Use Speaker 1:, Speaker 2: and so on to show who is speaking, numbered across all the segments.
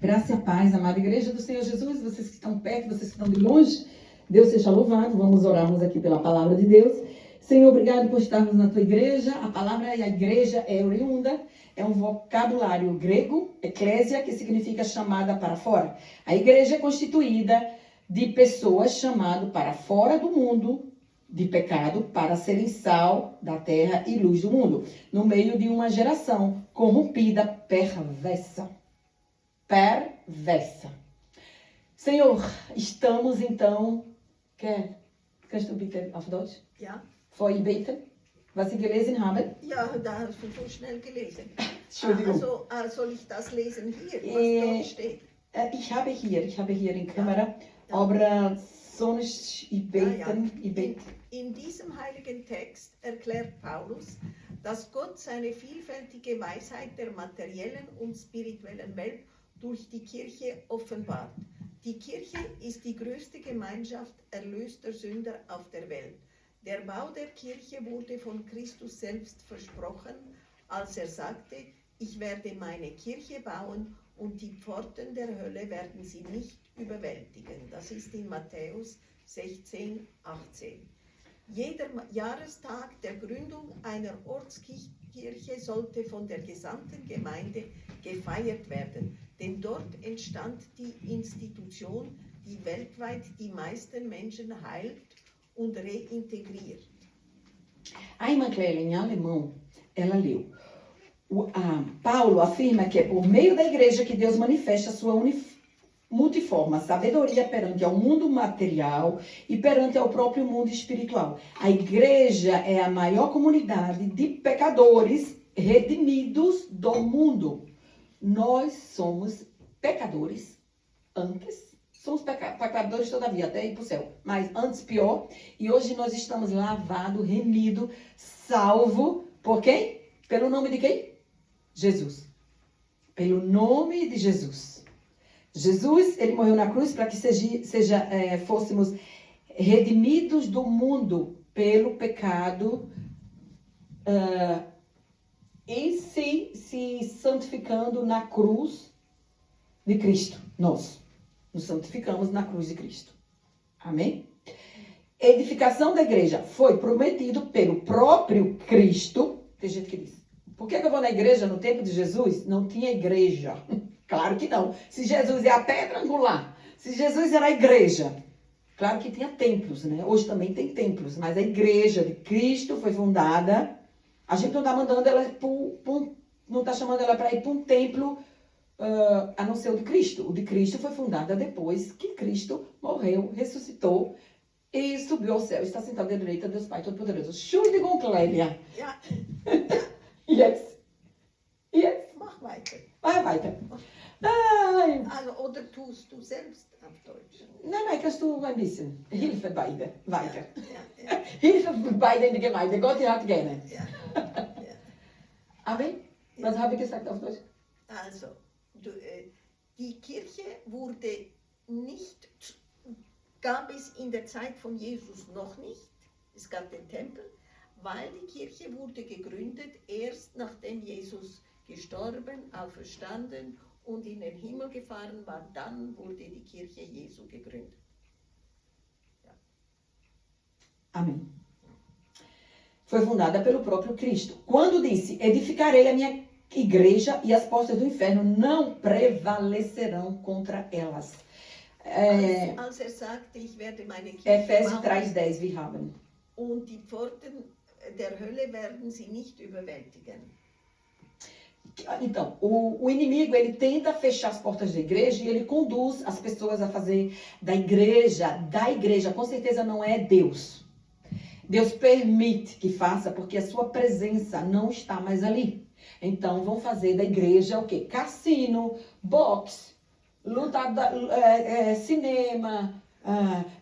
Speaker 1: Graça e paz, amada igreja do Senhor Jesus, vocês que estão perto, vocês que estão de longe, Deus seja louvado. Vamos orarmos aqui pela palavra de Deus. Senhor, obrigado por estarmos na tua igreja. A palavra e a igreja é oriunda, é um vocabulário grego, eclésia, que significa chamada para fora. A igreja é constituída de pessoas chamadas para fora do mundo de pecado, para serem sal da terra e luz do mundo, no meio de uma geração corrompida, perversa. Senhor, estamos então... Kannst du bitte auf Deutsch?
Speaker 2: Ja.
Speaker 1: Vor ihr beten, was Sie gelesen haben?
Speaker 2: Ja, da hast du so schnell gelesen.
Speaker 1: Entschuldigung.
Speaker 2: Also, soll ich das lesen hier, was dort steht?
Speaker 1: Ich habe hier in Kamera, aber sonst ich beten.
Speaker 2: In diesem heiligen Text erklärt Paulus, dass Gott seine vielfältige Weisheit der materiellen und spirituellen Welt durch die Kirche offenbart. Die Kirche ist die größte Gemeinschaft erlöster Sünder auf der Welt. Der Bau der Kirche wurde von Christus selbst versprochen, als er sagte, ich werde meine Kirche bauen und die Pforten der Hölle werden sie nicht überwältigen. Das ist in Matthäus 16, 18. Jeder Jahrestag der Gründung einer Ortskirche sollte von der gesamten Gemeinde gefeiert werden, denn dort entstand die Institution, die weltweit die meisten Menschen heilt und reintegriert.
Speaker 1: A irmã Clélia, em alemão, ela leu. Paulo afirma que é por meio da igreja que Deus manifesta a sua multiforme sabedoria perante ao mundo material e perante ao próprio mundo espiritual. A igreja é a maior comunidade de pecadores redimidos do mundo. Nós somos pecadores antes, somos pecadores todavia, até ir para o céu, mas antes pior, e hoje nós estamos lavados, remidos, salvo, por quem? Pelo nome de quem? Jesus. Pelo nome de Jesus. Jesus, ele morreu na cruz para que fôssemos redimidos do mundo pelo pecado, em si, se santificando na cruz de Cristo. Nós nos santificamos na cruz de Cristo. Amém? Edificação da igreja foi prometido pelo próprio Cristo. Tem gente que diz, por que eu vou na igreja no tempo de Jesus? Não tinha igreja. Claro que não. Se Jesus é a pedra angular, se Jesus era a igreja, claro que tinha templos, né? Hoje também tem templos, mas a igreja de Cristo foi fundada. A gente não está mandando ela não está chamando ela para ir para um templo, a não ser o de Cristo. O de Cristo foi fundado depois que Cristo morreu, ressuscitou e subiu ao céu. Está sentado à direita de Deus Pai Todo-Poderoso. Entschuldigung, Clélia.
Speaker 2: Ja.
Speaker 1: Jetzt.
Speaker 2: Mach weiter.
Speaker 1: Vai weiter. Ai.
Speaker 2: Also, oder tust du selbst auf Deutsch?
Speaker 1: Nein, kannst du ein bisschen. Hilfe beide. Weiter.
Speaker 2: Ja.
Speaker 1: Hilfe beide in der Gemeinde. Gott hat gerne.
Speaker 2: Ja.
Speaker 1: Amen. Was habe ich gesagt auf Deutsch?
Speaker 2: Also, die Kirche wurde nicht, gab es in der Zeit von Jesus noch nicht. Es gab den Tempel, weil die Kirche wurde gegründet erst nachdem Jesus gestorben, auferstanden und in den Himmel gefahren war. Dann wurde die Kirche Jesu gegründet. Ja.
Speaker 1: Amém. Foi fundada pelo próprio Cristo. Quando disse, edificarei a minha igreja e as portas do inferno não prevalecerão contra elas.
Speaker 2: Als sagte, ich werde meine Kirche
Speaker 1: Efésios
Speaker 2: bauen
Speaker 1: 3:10, wir haben.
Speaker 2: und die Pforten der Hölle werden sie nicht überwältigen.
Speaker 1: Então, o inimigo, ele tenta fechar as portas da igreja e ele conduz as pessoas a fazer da igreja, com certeza não é Deus. Deus permite que faça porque a sua presença não está mais ali. Então, vão fazer da igreja o quê? Cassino, boxe, cinema,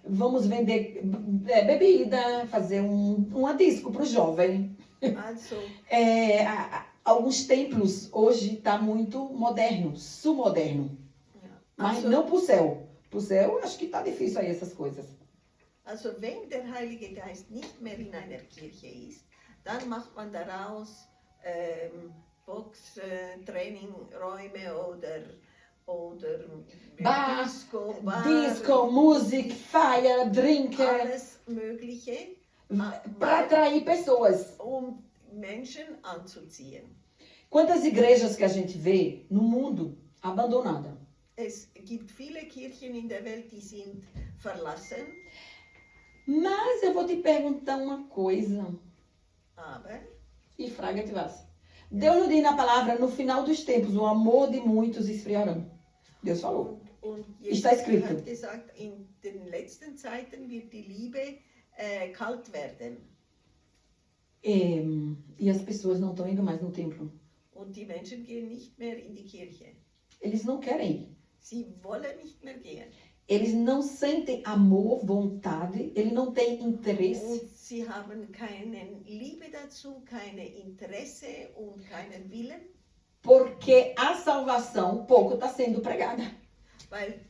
Speaker 1: vamos vender bebida, fazer uma disco para o jovem.
Speaker 2: Also,
Speaker 1: Alguns templos hoje está muito moderno, moderno. Mas não para o céu. Para o céu, acho que está difícil aí essas coisas.
Speaker 2: Also wenn der Heilige Geist nicht mehr in einer Kirche ist, dann macht man daraus Box-Trainingräume oder
Speaker 1: Bar,
Speaker 2: Disco, Bar,
Speaker 1: Disco, Musik, Feier, Drinken,
Speaker 2: alles Mögliche,
Speaker 1: para atrair pessoas.
Speaker 2: um Menschen anzuziehen.
Speaker 1: Quantas igrejas que a gente vê no mundo abandonadas?
Speaker 2: Es gibt viele Kirchen in der Welt, die sind verlassen,
Speaker 1: Mas eu vou te perguntar uma coisa.
Speaker 2: aber
Speaker 1: E fraga-te vas. Deus nos diz na palavra, no final dos tempos, o amor de muitos esfriará. Deus falou.
Speaker 2: und
Speaker 1: Está
Speaker 2: Jesus
Speaker 1: escrito.
Speaker 2: hat gesagt, in den letzten Zeiten wird die Liebe kalt werden.
Speaker 1: E as pessoas não estão indo mais no templo.
Speaker 2: Und die Menschen gehen nicht mehr in die Kirche.
Speaker 1: Eles não querem ir.
Speaker 2: Sie wollen nicht mehr gehen.
Speaker 1: Eles não sentem amor, vontade. Ele não tem interesse.
Speaker 2: Und sie haben keine Liebe dazu, keine Interesse und keinen Willen,
Speaker 1: Porque a salvação pouco está sendo pregada.
Speaker 2: weil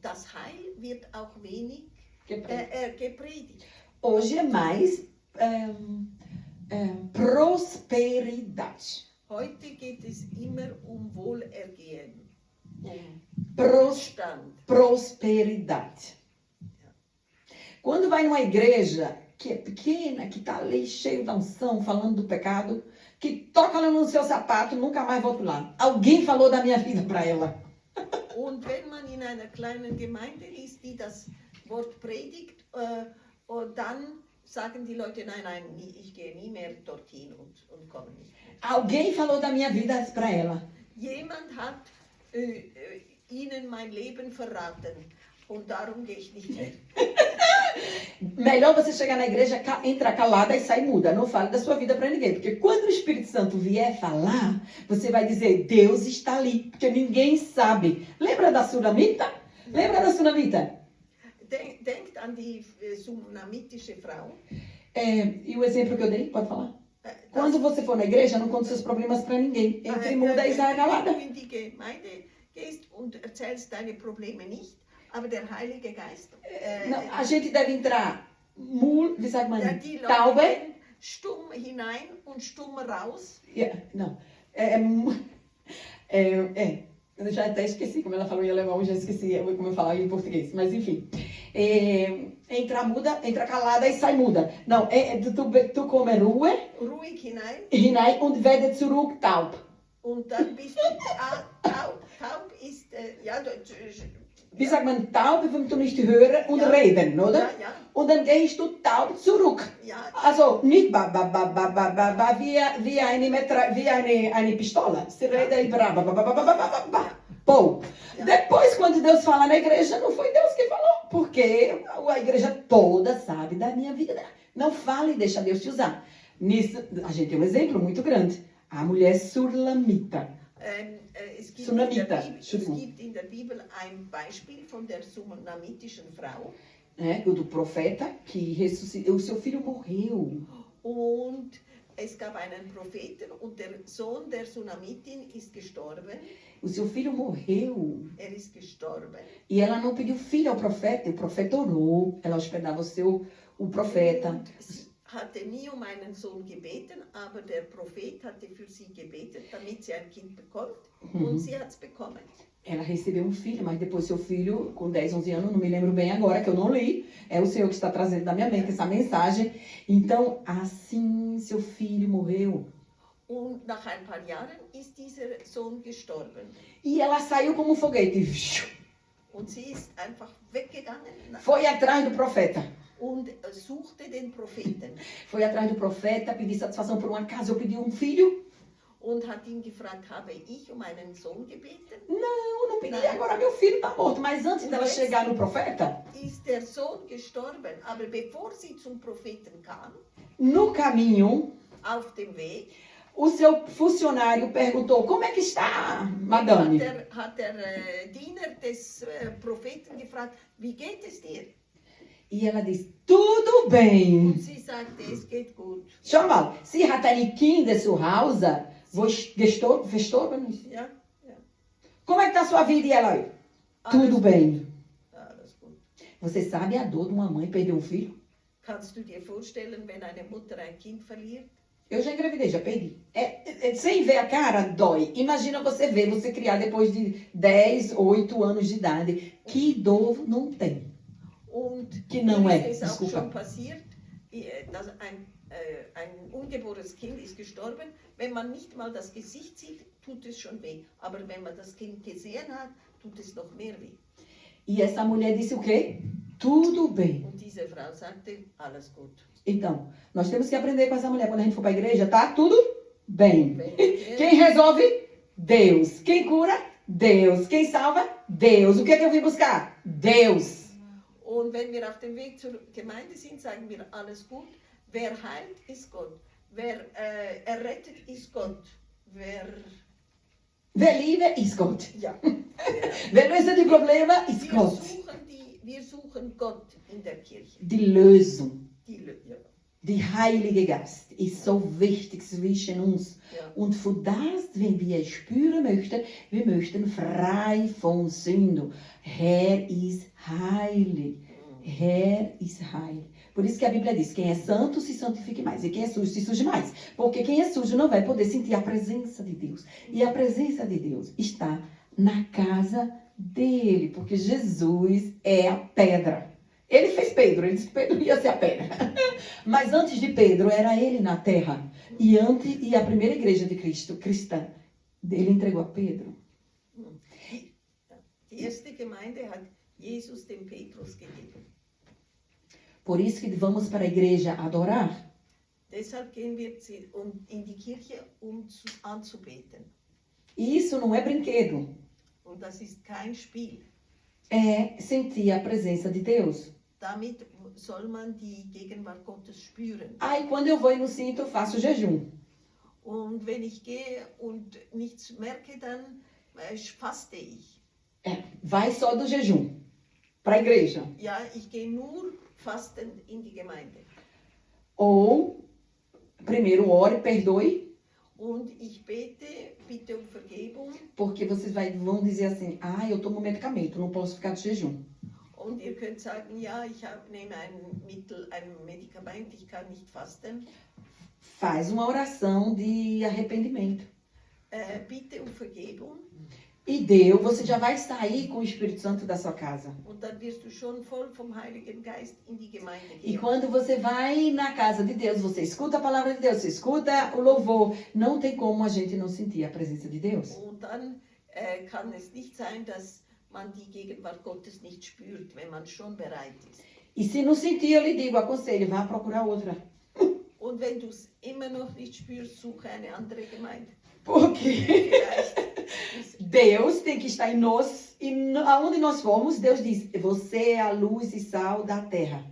Speaker 2: das Heil wird auch wenig gepredigt.
Speaker 1: Hoje é mais prosperidade.
Speaker 2: Heute geht es immer um Wohlergehen, um Stand.
Speaker 1: Prosperidade. Quando vai numa igreja que é pequena, que está ali cheio da unção, falando do pecado, que toca lá no seu sapato, nunca mais volto lá. Alguém falou da minha vida para ela.
Speaker 2: Und wenn man in einer kleinen Gemeinde ist, die das Wort predigt, und dann sagen die Leute, nein, ich gehe nie mehr dorthin und komme nicht.
Speaker 1: Alguém falou da minha vida para ela.
Speaker 2: Jemand hat ihnen mein Leben verraten und darum gehe ich nicht mehr.
Speaker 1: Melhor você chegar na igreja, entrar calada e sair muda. Não fale da sua vida para ninguém. Porque quando o Espírito Santo vier falar, você vai dizer, Deus está ali. Porque ninguém sabe. Lembra da Sunamita? Lembra da Sunamita?
Speaker 2: Denkt an die sunamitische Frau.
Speaker 1: E o exemplo que eu dei, pode falar?
Speaker 2: Das-
Speaker 1: Quando você for na igreja, não conte seus problemas para ninguém. Entre muda e saia
Speaker 2: Wenn
Speaker 1: calada.
Speaker 2: du in die Gemeinde gehst und erzählst deine Probleme nicht, aber der Heilige Geist,
Speaker 1: Não, a gente deve entrar wie sagt man,
Speaker 2: die Leute
Speaker 1: taube.
Speaker 2: gehen stumm hinein und stumm raus.
Speaker 1: Não. Eu já até esqueci como ela falou em alemão, já esqueci como eu falava em português. Mas enfim. Entra muda, entra calada e sai muda. Não, tu come Ruhe
Speaker 2: Ruhig hinein
Speaker 1: hinein und werde zurück taub.
Speaker 2: und dann bist du taub. Taub ist,
Speaker 1: Wie sagt man, taub, wenn du nicht hören und
Speaker 2: Ja.
Speaker 1: reden, oder?
Speaker 2: ja,
Speaker 1: Und dann gehst du taub zurück.
Speaker 2: ja,
Speaker 1: Also nicht wie eine Pistola. Se rede e Pô.
Speaker 2: Ja.
Speaker 1: Depois, quando Deus fala na igreja, não foi Deus que falou. Porque a igreja toda sabe da minha vida. Não fale e deixa Deus te usar. Nisso, a gente tem um exemplo muito grande. A mulher surlamita.
Speaker 2: es gibt
Speaker 1: Entschuldigung.
Speaker 2: in der Bibel ein Beispiel von der sunamitischen Frau.
Speaker 1: Né, do profeta que ressuscitou. O seu filho morreu.
Speaker 2: Und es gab einen Propheten und der Sohn der Sunamitin ist gestorben.
Speaker 1: O seu filho morreu.
Speaker 2: Er ist gestorben.
Speaker 1: E ela não pediu filho ao profeta. E o profeta orou. Ela hospedava o profeta.
Speaker 2: Und sie hatte nie um einen Sohn gebeten, aber der Prophet hatte für sie gebetet, damit sie ein Kind bekommt. Und sie hat es bekommen.
Speaker 1: Ela recebeu um filho, mas depois seu filho, com 10, 11 anos, não me lembro bem agora, que eu não li. É o Senhor que está trazendo na minha mente essa mensagem. Então, assim, seu filho morreu.
Speaker 2: Und nach ein paar Jahren ist dieser Sohn gestorben.
Speaker 1: E ela saiu como um foguete.
Speaker 2: Und sie ist einfach weggegangen
Speaker 1: Foi atrás do profeta.
Speaker 2: und suchte den Propheten
Speaker 1: Foi atrás do profeta, pedi satisfação por uma casa, eu pedi um filho.
Speaker 2: und hat ihn gefragt, habe ich um einen Sohn gebeten?
Speaker 1: Não pedi, agora meu filho está morto. Mas antes dela chegar no profeta,
Speaker 2: Ist der Sohn gestorben, aber bevor sie zum Propheten kam,
Speaker 1: no caminho,
Speaker 2: auf dem Weg,
Speaker 1: o seu funcionário perguntou, como é que está, madame?
Speaker 2: hat der Diener des Propheten gefragt, wie geht es dir?
Speaker 1: E ela disse, tudo bem.
Speaker 2: Und sie sagte, es geht gut.
Speaker 1: Schau mal, sie hat eine Kinder zu Hause, wo gestorben ist.
Speaker 2: Ja, ja,
Speaker 1: Como é que está a sua vida? E ela, tudo bem.
Speaker 2: alles gut.
Speaker 1: Você sabe a dor de uma mãe perder um filho?
Speaker 2: Kannst du dir vorstellen, wenn eine Mutter ein Kind verliert?
Speaker 1: Eu já engravidei, já perdi. Sem ver a cara, dói. Imagina você ver, você criar depois de 10, 8 anos de idade. Que dor não tem.
Speaker 2: Und
Speaker 1: Que não é,
Speaker 2: mir ist es auch
Speaker 1: desculpa.
Speaker 2: schon passiert, dass ein ungeborenes Kind ist gestorben. Wenn man nicht mal das Gesicht sieht, tut es schon weh. Aber wenn man das Kind gesehen hat, tut es noch mehr weh.
Speaker 1: E essa mulher disse o quê? Tudo bem.
Speaker 2: Und diese Frau sagte, alles gut.
Speaker 1: Então, nós temos que aprender com essa mulher. Quando a gente for para a igreja, tá tudo bem.
Speaker 2: Wenn
Speaker 1: Quem resolve? Deus. Quem cura? Deus. Quem salva? Deus. O que é que eu vim buscar? Deus.
Speaker 2: Und wenn wir auf dem Weg zur Gemeinde sind, sagen wir alles gut. Wer heilt, ist Gott. Wer errettet, ist Gott.
Speaker 1: Wer liebe, ist Gott.
Speaker 2: Ja.
Speaker 1: Wer löst die Probleme, ist Gott.
Speaker 2: Wir suchen Gott in der Kirche.
Speaker 1: Die Lösung.
Speaker 2: Ja.
Speaker 1: Die Heilige Geist ist so wichtig zwischen uns.
Speaker 2: Ja.
Speaker 1: Und für das, wenn wir spüren möchten, wir möchten frei von Sünde. Herr ist heilig. Herr ist heilig. Por isso que a Bíblia diz, quem é santo se santifique mais. E quem é sujo se suje mais. Porque quem é sujo não vai poder sentir a presença de Deus. E a presença de Deus está na casa dele. Porque Jesus é a pedra. Ele fez Pedro, ele disse que Pedro ia ser a pedra. Mas antes de Pedro, era ele na terra. E a primeira igreja de Cristo, cristã, ele entregou a Pedro.
Speaker 2: Die erste Gemeinde hat Jesus dem Petrus gegeben.
Speaker 1: Por isso que vamos para a igreja adorar.
Speaker 2: Deshalb gehen wir in die Kirche, anzubeten.
Speaker 1: E isso não é brinquedo.
Speaker 2: Und das ist kein Spiel.
Speaker 1: É sentir a presença de Deus.
Speaker 2: Damit soll man die Gegenwart Gottes spüren.
Speaker 1: Aí quando eu vou e não sinto, eu faço jejum.
Speaker 2: Und wenn ich gehe und nichts merke, dann faste ich.
Speaker 1: Vai só do jejum para a igreja.
Speaker 2: Ja, ich gehe nur fastend in die Gemeinde.
Speaker 1: Ou, primeiro ore, perdoe.
Speaker 2: Und ich bitte um Vergebung.
Speaker 1: Porque vocês vão dizer assim, eu tomo medicamento, não posso ficar de jejum.
Speaker 2: Und ihr könnt sagen, ja, ich nehme ein Medikament, ich kann nicht fasten.
Speaker 1: Faz uma oração de arrependimento.
Speaker 2: Bitte um Vergebung.
Speaker 1: E você já vai sair com o Espírito Santo da sua casa.
Speaker 2: Und dann wirst du schon voll vom Heiligen Geist in die Gemeinde
Speaker 1: E
Speaker 2: gehen.
Speaker 1: quando você vai na casa de Deus, você escuta a palavra de Deus, você escuta o louvor, não tem como a gente não sentir a presença de Deus.
Speaker 2: Und dann kann es nicht sein, dass man die Gegenwart Gottes nicht spürt, wenn man schon bereit ist.
Speaker 1: E se não sentir, eu lhe digo, aconselho, vá procurar outra.
Speaker 2: Und wenn du es immer noch nicht spürst, suche eine andere Gemeinde.
Speaker 1: Porque
Speaker 2: Vielleicht
Speaker 1: Deus tem que estar em nós, e aonde nós formos, Deus diz, você é a luz e sal da terra.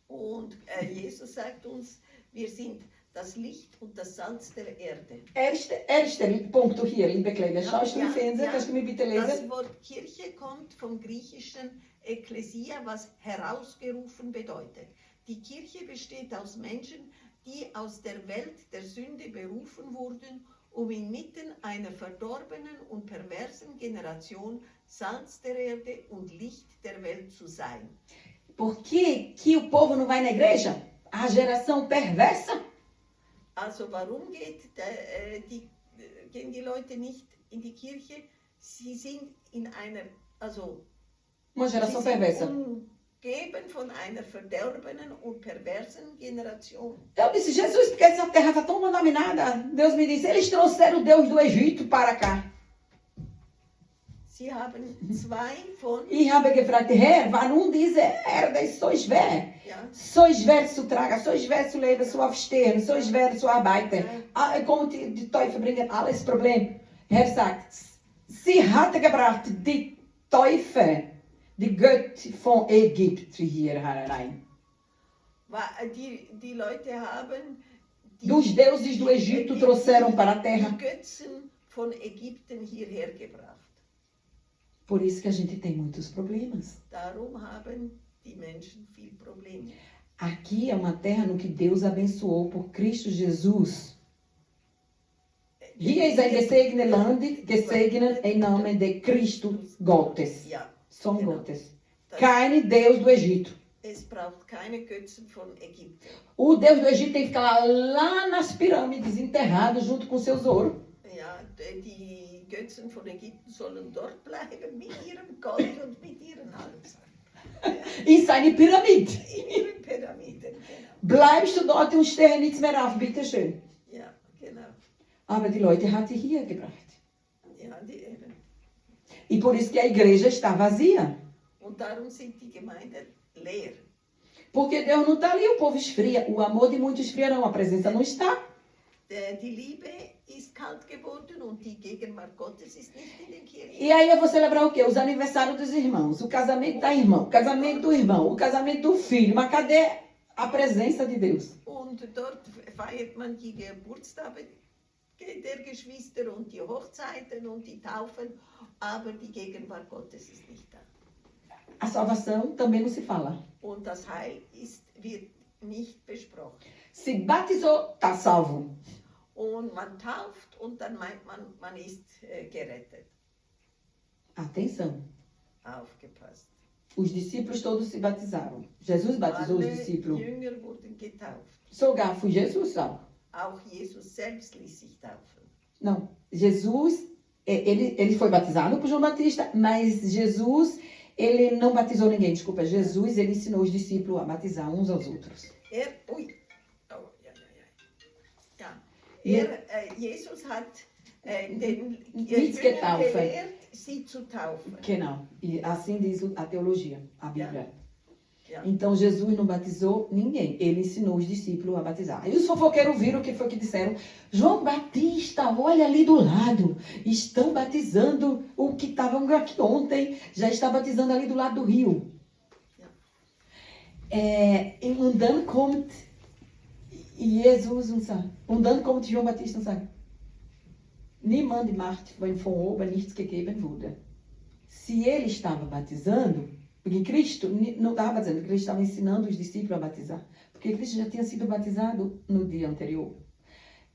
Speaker 2: Und Jesus sagt uns, wir sind das Licht und das Salz der Erde.
Speaker 1: Erster Punkt hier, liebe Kleine. Schaust du im Fernsehen? Kannst du mir bitte
Speaker 2: Das
Speaker 1: lesen?
Speaker 2: Wort Kirche kommt vom griechischen Ekklesia, was herausgerufen bedeutet. Die Kirche besteht aus Menschen, die aus der Welt der Sünde berufen wurden, um inmitten einer verdorbenen und perversen Generation Salz der Erde und Licht der Welt zu sein.
Speaker 1: Por que o povo não vai na igreja? A geração perversa?
Speaker 2: Also warum gehen die Leute nicht in die Kirche? Sie sind in einer,
Speaker 1: Uma geração perversa.
Speaker 2: umgeben von einer verdorbenen und perversen Generation.
Speaker 1: Eu disse, Jesus, porque essa terra está tão contaminada. Deus me disse, eles trouxeram o Deus do Egito para cá.
Speaker 2: Sie haben zwei von,
Speaker 1: E habe gefragt, Herr, warum diese Erde ist so schwer?
Speaker 2: ja,
Speaker 1: So schwer zu tragen, so schwer zu leben, zu aufstehen, so schwer zu arbeiten. Como die Teufel bringen alles Problem. Herr sagt, sie hatte gebracht die Teufel, die Götter von Ägypten hier herein.
Speaker 2: die Leute haben
Speaker 1: Dos deuses do Egito trouxeram para a terra.
Speaker 2: die Götzen von Ägypten hierher gebracht.
Speaker 1: Por isso que a gente tem muitos problemas.
Speaker 2: Darum haben die Menschen viel Probleme.
Speaker 1: Aqui é uma terra no que Deus abençoou por Cristo Jesus. Hier ist ein gesegnetes Land, gesegnet em nome de Cristo Gottes.
Speaker 2: Ja,
Speaker 1: Som
Speaker 2: Genau.
Speaker 1: Gottes.
Speaker 2: das,
Speaker 1: Keine Deus do Egito.
Speaker 2: Es braucht keine Götzen von Ägypten.
Speaker 1: O Deus do Egito tem que ficar lá nas pirâmides, enterrado junto com seus ouros.
Speaker 2: Ja, die Götzen von Ägypten sollen dort bleiben mit ihrem Gold und mit ihren alles.
Speaker 1: In seine Pyramide.
Speaker 2: In ihren Pyramiden, genau.
Speaker 1: Bleibst du dort und stehe nichts mehr auf, bitteschön.
Speaker 2: Ja, genau.
Speaker 1: Aber die Leute hat die hier gebracht.
Speaker 2: Ja, die eben.
Speaker 1: E por isso que a igreja está vazia.
Speaker 2: Und darum sind die Gemeinden leer.
Speaker 1: Porque Deus não está ali, o povo esfria. O amor de muitos esfria não, a presença não está.
Speaker 2: Die Liebe ist kalt geworden und die Gegenwart Gottes ist nicht in den Kirchen.
Speaker 1: E aí eu vou celebrar o quê? Os aniversários dos irmãos, o casamento da irmã, o casamento do irmão, o casamento do filho. Mas cadê a presença de Deus?
Speaker 2: Und dort feiert man die Geburtstage der Geschwister und die Hochzeiten und die Taufen, aber die Gegenwart Gottes ist nicht da.
Speaker 1: A salvação também não se fala.
Speaker 2: Und das Heil wird nicht besprochen.
Speaker 1: Se batizou, está salvo.
Speaker 2: Und man tauft und dann meint man ist gerettet.
Speaker 1: Atenção.
Speaker 2: Aufgepasst.
Speaker 1: Os discípulos todos se batizaram. Jesus batizou os
Speaker 2: Alle
Speaker 1: discípulos.
Speaker 2: Jünger wurden getauft.
Speaker 1: Sogar foi Jesus salvo.
Speaker 2: Auch Jesus selbst ließ sich taufen.
Speaker 1: Não, Jesus, ele foi batizado por João Batista, mas Jesus, ele não batizou ninguém, desculpa. Jesus, ele ensinou os discípulos a batizar uns aos outros.
Speaker 2: Jesus hat den
Speaker 1: Nichts
Speaker 2: Jüngern
Speaker 1: getauft.
Speaker 2: gelehrt, sie zu taufen.
Speaker 1: Genau. E assim diz a teologia, a Bíblia.
Speaker 2: Ja.
Speaker 1: Então Jesus não batizou ninguém, ele ensinou os discípulos a batizar. Aí os fofoqueiros viram o que foi que disseram. João Batista, olha ali do lado, estão batizando o que estavam aqui ontem, já está batizando ali do lado do rio. Und dann kommt Jesus und sagt, und dann kommt João Batista und sagt, niemand macht, wenn von oben nichts gegeben wurde. Se ele estava batizando, porque Cristo não estava batizando, Cristo estava ensinando os discípulos a batizar. Porque Cristo já tinha sido batizado no dia anterior.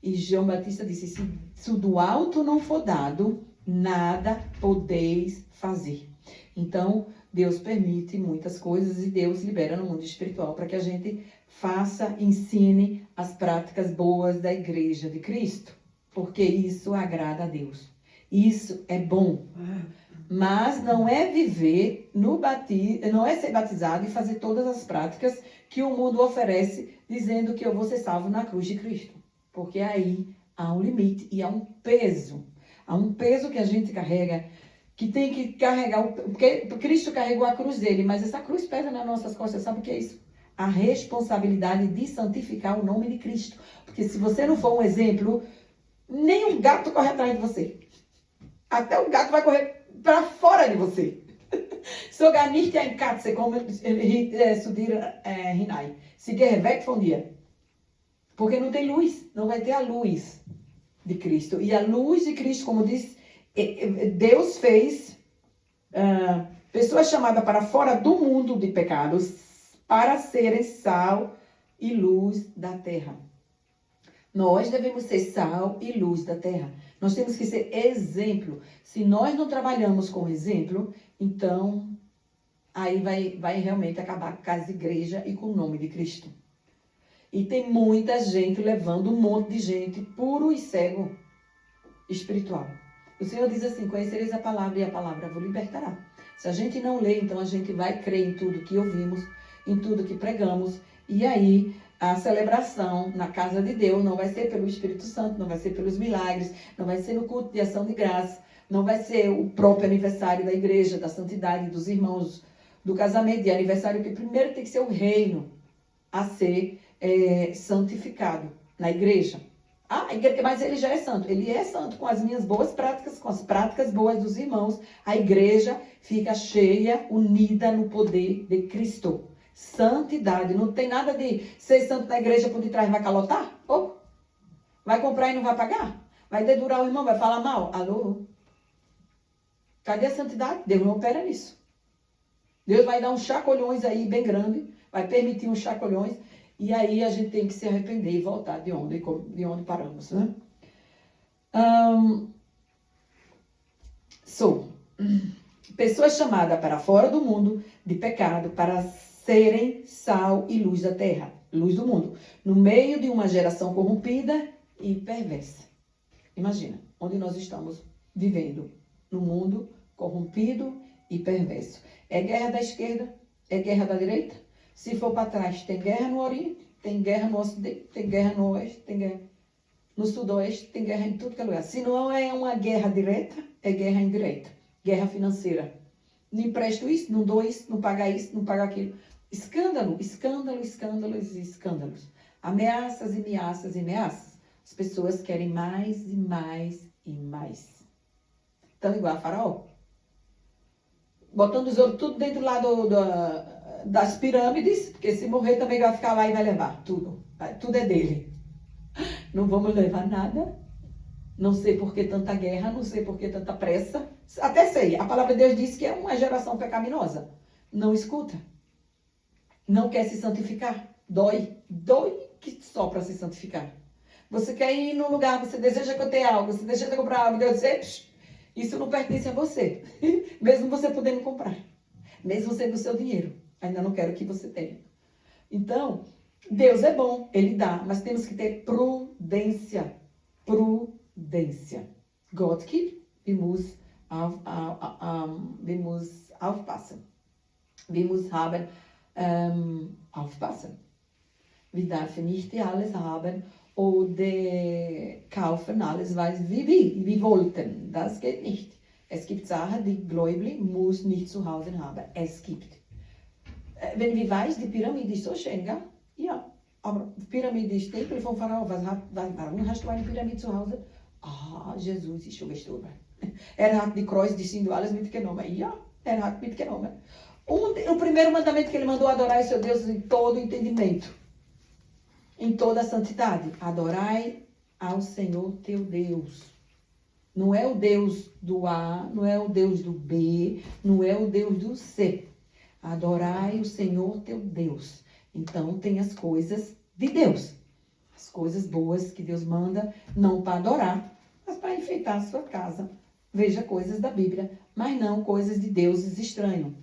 Speaker 1: E João Batista disse, se do alto não for dado, nada podeis fazer. Então, Deus permite muitas coisas e Deus libera no mundo espiritual para que a gente faça, ensine as práticas boas da igreja de Cristo. Porque isso agrada a Deus. Isso é bom. Mas não é viver no batismo, não é ser batizado e fazer todas as práticas que o mundo oferece, dizendo que eu vou ser salvo na cruz de Cristo. Porque aí há um limite e há um peso. Há um peso que a gente carrega, que tem que carregar, porque Cristo carregou a cruz dele, mas essa cruz pesa nas nossas costas, sabe o que é isso? A responsabilidade de santificar o nome de Cristo. Porque se você não for um exemplo, nem um gato corre atrás de você. Até o gato vai correr para fora de você. Sogar nicht ein Katze kommt zu dir hinein. Sie gehen weg von dir. Porque não tem luz, não vai ter a luz de Cristo. E a luz de Cristo, como diz, Deus fez pessoas chamadas para fora do mundo de pecados para serem sal e luz da terra. Nós devemos ser sal e luz da terra. Nós temos que ser exemplo. Se nós não trabalhamos com exemplo, então aí vai realmente acabar com as igrejas e com o nome de Cristo. E tem muita gente levando um monte de gente puro e cego espiritual. O Senhor diz assim, conhecereis a palavra e a palavra vos libertará. Se a gente não lê, então a gente vai crer em tudo que ouvimos, em tudo que pregamos, e aí a celebração na casa de Deus não vai ser pelo Espírito Santo, não vai ser pelos milagres, não vai ser no culto de ação de graça, não vai ser o próprio aniversário da igreja, da santidade dos irmãos, do casamento, de aniversário, que primeiro tem que ser o reino a ser santificado na igreja. Mas ele já é santo. Ele é santo com as minhas boas práticas, com as práticas boas dos irmãos. A igreja fica cheia, unida no poder de Cristo. Santidade. Não tem nada de ser santo na igreja por detrás vai calotar? Vai comprar e não vai pagar? Vai dedurar o irmão, vai falar mal? Alô? Cadê a santidade? Deus não opera nisso. Deus vai dar uns chacoalhões aí bem grande, vai permitir uns chacoalhões, e aí a gente tem que se arrepender e voltar de onde paramos, né? Pessoas chamadas para fora do mundo de pecado, para serem sal e luz da terra, luz do mundo, no meio de uma geração corrompida e perversa. Imagina, onde nós estamos vivendo, num mundo corrompido e perverso. É guerra da esquerda, é guerra da direita. Se for para trás, tem guerra no Oriente, tem guerra no Ocidente, tem guerra no Oeste, tem guerra no Sudoeste, tem guerra em tudo que é lugar. Se não é uma guerra direta, é guerra indireta. Guerra financeira. Não empresto isso, não dou isso, não paga isso, não paga aquilo. Escândalo, escândalo, escândalos e escândalos. Ameaças e ameaças e ameaças. As pessoas querem mais e mais e mais. Estão igual a Faraó. Botando os outros tudo dentro lá das pirâmides, porque se morrer também vai ficar lá e vai levar tudo. Tudo é dele. Não vamos levar nada. Não sei por que tanta guerra, não sei por que tanta pressa. Até sei, a palavra de Deus diz que é uma geração pecaminosa. Não escuta. Não quer se santificar. Dói que só para se santificar. Você quer ir num lugar, você deseja que eu tenha algo, você deseja comprar algo, Deus diz, isso não pertence a você. Mesmo você podendo comprar. Mesmo sendo o seu dinheiro. Ainda não quero que você tenha. Então, Deus é bom, Ele dá, mas temos que ter prudência. Prudência. Gott gibt, wir muss aufpassen. Wir muss haben, aufpassen. Wir dürfen nicht alles haben oder kaufen alles, was wir wollten. Das geht nicht. Es gibt Sachen, die Gläubig muss nicht zu Hause haben. Es gibt. Wenn wir weiß, die Pyramide ist so schön, gell? Ja. Aber Pyramide ist Tempel von Pharao. Warum hast du eine Pyramide zu Hause? Ah, Jesus ist schon gestorben. Hat die Kreuz, die sind alles mitgenommen. Ja, hat mitgenommen. O primeiro mandamento que ele mandou, adorar o seu Deus em todo entendimento. Em toda a santidade. Adorai ao Senhor teu Deus. Não é o Deus do A, não é o Deus do B, não é o Deus do C. Adorai o Senhor teu Deus. Então, tem as coisas de Deus. As coisas boas que Deus manda, não para adorar, mas para enfeitar a sua casa. Veja coisas da Bíblia, mas não coisas de deuses estranhos.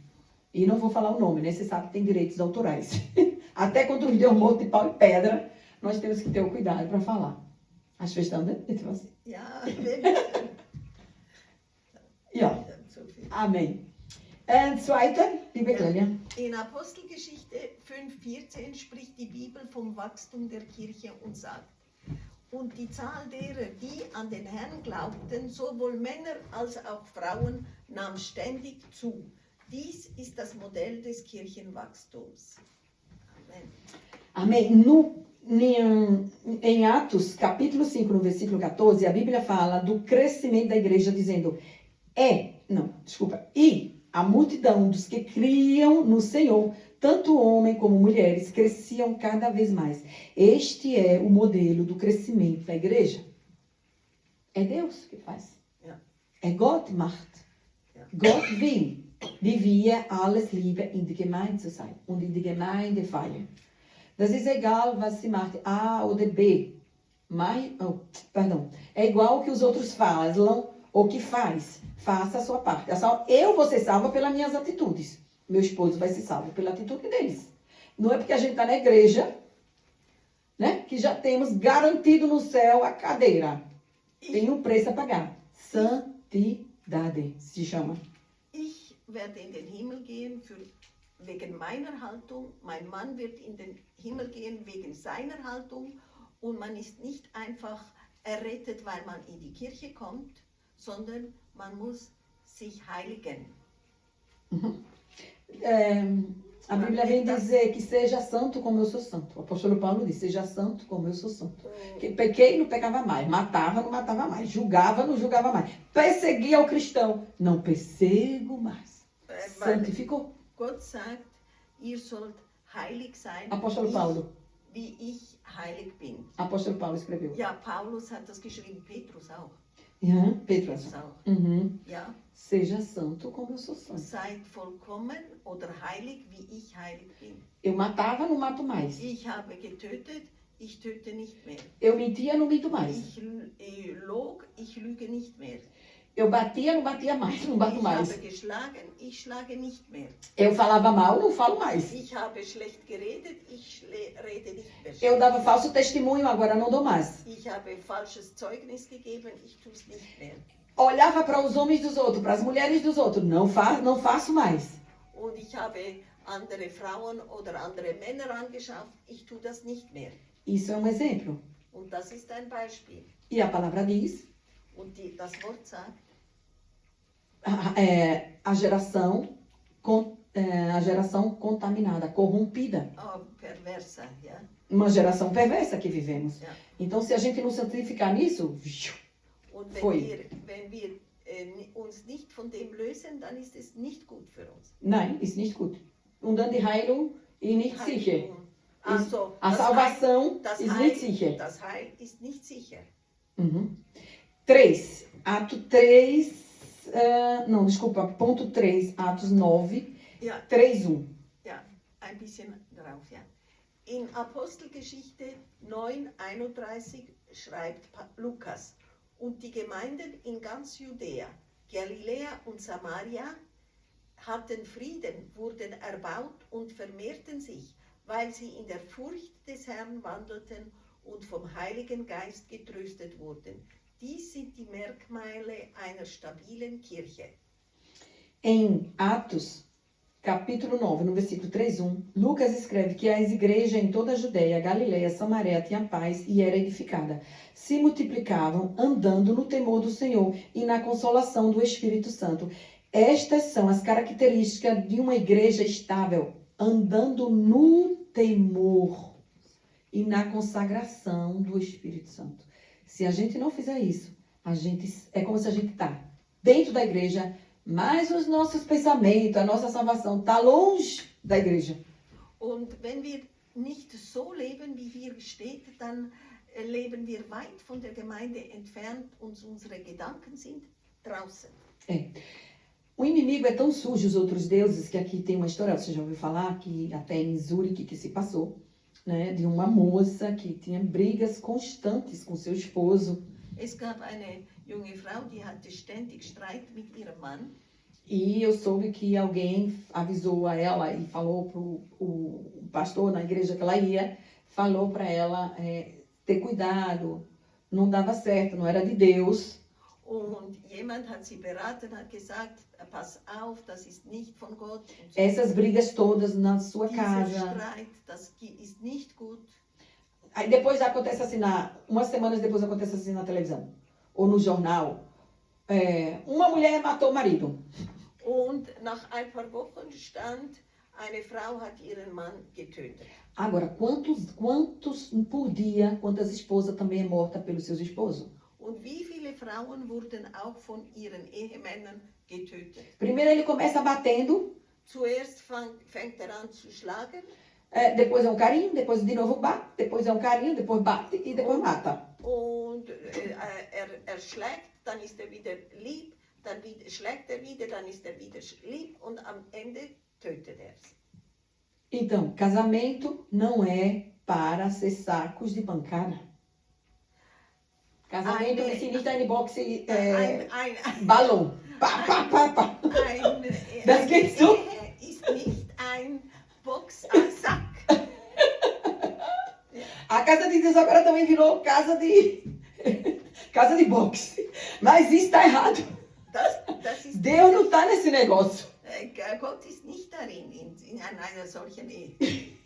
Speaker 1: E não vou falar o nome, né? Você sabe que tem direitos autorais. Até contra os deuses mortos de pau e pedra, nós temos que ter o cuidado para falar. Hast du verstanden?
Speaker 2: Ja,
Speaker 1: ja. Amen. Zweiter, liebe Claudia.
Speaker 2: In Apostelgeschichte 5,14 spricht die Bibel vom Wachstum der Kirche und sagt, und die Zahl derer, die an den Herrn glaubten, sowohl Männer als auch Frauen, nahm ständig zu. Dies ist das Modell des Kirchenwachstums.
Speaker 1: Amém. Em Atos, capítulo 5, no versículo 14, a Bíblia fala do crescimento da igreja, dizendo, e a multidão dos que criam no Senhor, tanto homens como mulheres, cresciam cada vez mais. Este é o modelo do crescimento da igreja. É Deus que faz. É Gott macht. Gott will, wie wir alles lieben, in die Gemeinde zu sein und in die Gemeinde feiern. Das ist egal, was sie macht, A ou B. É igual o que os outros falam ou que faz. Faça a sua parte. Eu vou ser salva pelas minhas atitudes. Meu esposo vai ser salvo pela atitude deles. Não é porque a gente está na igreja, né, que já temos garantido no céu a cadeira. Tem um preço a pagar. Santidade se chama.
Speaker 2: Ich werde in den Himmel gehen wegen meiner Haltung. Mein Mann wird in den Himmel gehen wegen seiner Haltung. Und man ist nicht einfach errettet, weil man in die Kirche kommt, sondern man muss sich heiligen.
Speaker 1: A Bíblia vem dizer que seja santo como eu sou santo. O apóstolo Paulo diz, seja santo como eu sou santo. Que pequei, não pecava mais. Matava, não matava mais. Julgava, não julgava mais. Perseguia o cristão. Não perseguo mais. Santificou.
Speaker 2: Gott sagt, ihr sollt heilig sein,
Speaker 1: Apóstolo Paulo.
Speaker 2: Wie ich heilig bin.
Speaker 1: Apóstolo Paulo escreveu.
Speaker 2: Ja, Paulus hat das geschrieben, Petrus auch.
Speaker 1: Ja, Petrus
Speaker 2: auch. Ja.
Speaker 1: Seja santo como eu sou santo.
Speaker 2: Seid vollkommen oder heilig, wie ich heilig bin.
Speaker 1: Eu matava, não mato mais.
Speaker 2: Ich habe getötet, ich töte nicht mehr.
Speaker 1: Eu mentia, não minto mais.
Speaker 2: Ich log, ich lüge nicht mehr.
Speaker 1: Eu batia, não batia mais, não bato
Speaker 2: Ich
Speaker 1: mais.
Speaker 2: habe geschlagen, ich schlage nicht mehr.
Speaker 1: Eu falava mal, não falo mais.
Speaker 2: Ich habe schlecht geredet, ich rede nicht mehr
Speaker 1: Eu
Speaker 2: schlecht.
Speaker 1: dava falso testemunho, agora não dou mais.
Speaker 2: Ich habe falsches Zeugnis gegeben, ich tue es nicht mehr.
Speaker 1: Olhava para os homens dos outros, para as mulheres dos outros, não faço mais.
Speaker 2: Und ich habe andere Frauen oder andere Männer angeschaut, ich tue das nicht mehr.
Speaker 1: Isso é um exemplo.
Speaker 2: Und das ist ein Beispiel.
Speaker 1: E a palavra diz,
Speaker 2: Und das Wort sagt,
Speaker 1: a geração contaminada, corrompida.
Speaker 2: perversa, ja.
Speaker 1: Uma geração perversa que vivemos.
Speaker 2: Ja.
Speaker 1: Então, se a gente não santificar nisso,
Speaker 2: Und
Speaker 1: Pfui.
Speaker 2: wenn wir uns nicht von dem lösen, dann ist es nicht gut für uns.
Speaker 1: nein, ist nicht gut. Und dann die Heilung ist nicht sicher.
Speaker 2: Also,
Speaker 1: A salvação ist nicht sicher.
Speaker 2: das Heil ist nicht sicher.
Speaker 1: Uhum. 3. Ato 3. Não, desculpa. Ponto 3. Atos 9.
Speaker 2: Ja,
Speaker 1: 3:1.
Speaker 2: ja, ein bisschen drauf, ja. In Apostelgeschichte 9,31 schreibt Lukas, und die Gemeinden in ganz Judäa, Galiläa und Samaria hatten Frieden, wurden erbaut und vermehrten sich, weil sie in der Furcht des Herrn wandelten und vom Heiligen Geist getröstet wurden. Dies sind die Merkmale einer stabilen Kirche.
Speaker 1: Em Atos, capítulo 9, no versículo 3:1, Lucas escreve que as igrejas em toda a Judéia, Galiléia, Samaria tinham paz e era edificada. Se multiplicavam, andando no temor do Senhor e na consolação do Espírito Santo. Estas são as características de uma igreja estável, andando no temor e na consagração do Espírito Santo. Se a gente não fizer isso, é como se a gente está dentro da igreja, mas os nossos pensamentos, a nossa salvação está longe da igreja.
Speaker 2: Und wenn wir nicht so leben, wie hier steht, dann leben wir weit von der Gemeinde entfernt und unsere Gedanken sind draußen.
Speaker 1: O inimigo é tão sujo, os outros deuses, que aqui tem uma história, você já ouviu falar, que até em Zurique que se passou, né, de uma moça que tinha brigas constantes com seu esposo.
Speaker 2: Es gab eine junge Frau, die hatte ständig Streit mit ihrem Mann.
Speaker 1: E eu soube que alguém avisou a ela e falou para o pastor na igreja que ela ia, falou para ela ter cuidado, não dava certo, não era de Deus.
Speaker 2: Und jemand hat sie beraten, hat gesagt, pass auf, das ist nicht von Gott. Und
Speaker 1: Essas brigas todas na sua
Speaker 2: dieser
Speaker 1: casa.
Speaker 2: Streit, das ist nicht gut.
Speaker 1: Aí depois acontece assim, umas semanas depois acontece assim na televisão, ou no jornal. Uma mulher matou o marido.
Speaker 2: Und nach ein paar Wochen stand, eine Frau hat ihren Mann getötet.
Speaker 1: Agora, quantos por dia, quantas esposas também é morta pelos seus esposos?
Speaker 2: Und wie viele Frauen wurden auch von ihren Ehemännern getötet?
Speaker 1: Primeiro ele começa batendo,
Speaker 2: Zuerst fängt er an zu schlagen
Speaker 1: depois é um carinho, depois de novo bate, depois é um carinho, depois bate e depois mata.
Speaker 2: und er schlägt, dann ist er wieder lieb, dann schlägt er wieder, dann ist er wieder lieb und am Ende tötet er sie.
Speaker 1: Então, casamento não é para ser sacos de pancada. Casamento
Speaker 2: Eine-
Speaker 1: ist nicht eine Box,
Speaker 2: Ein
Speaker 1: Ballon. Pá, pá, pá, pá. Das
Speaker 2: eine
Speaker 1: geht so.
Speaker 2: Ehe ist nicht ein Box, ein Sack.
Speaker 1: A casa de Deus agora também virou casa de boxe. Mas isso está errado.
Speaker 2: Das ist,
Speaker 1: Deus não está nesse negócio.
Speaker 2: Gott ist nicht darin, in einer solchen Ehe.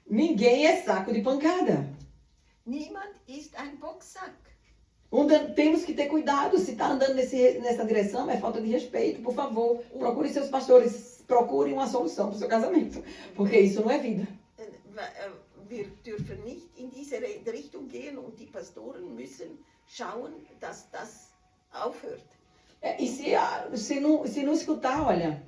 Speaker 1: Ninguém é saco de pancada.
Speaker 2: Niemand ist ein Boxsack.
Speaker 1: Temos que ter cuidado. Se está andando nessa direção, é falta de respeito. Por favor, procure seus pastores. Procure uma solução para o seu casamento. Porque isso não é vida.
Speaker 2: Wir dürfen nicht in diese Richtung gehen und die Pastoren müssen schauen, dass das aufhört.
Speaker 1: E se não escutar, olha,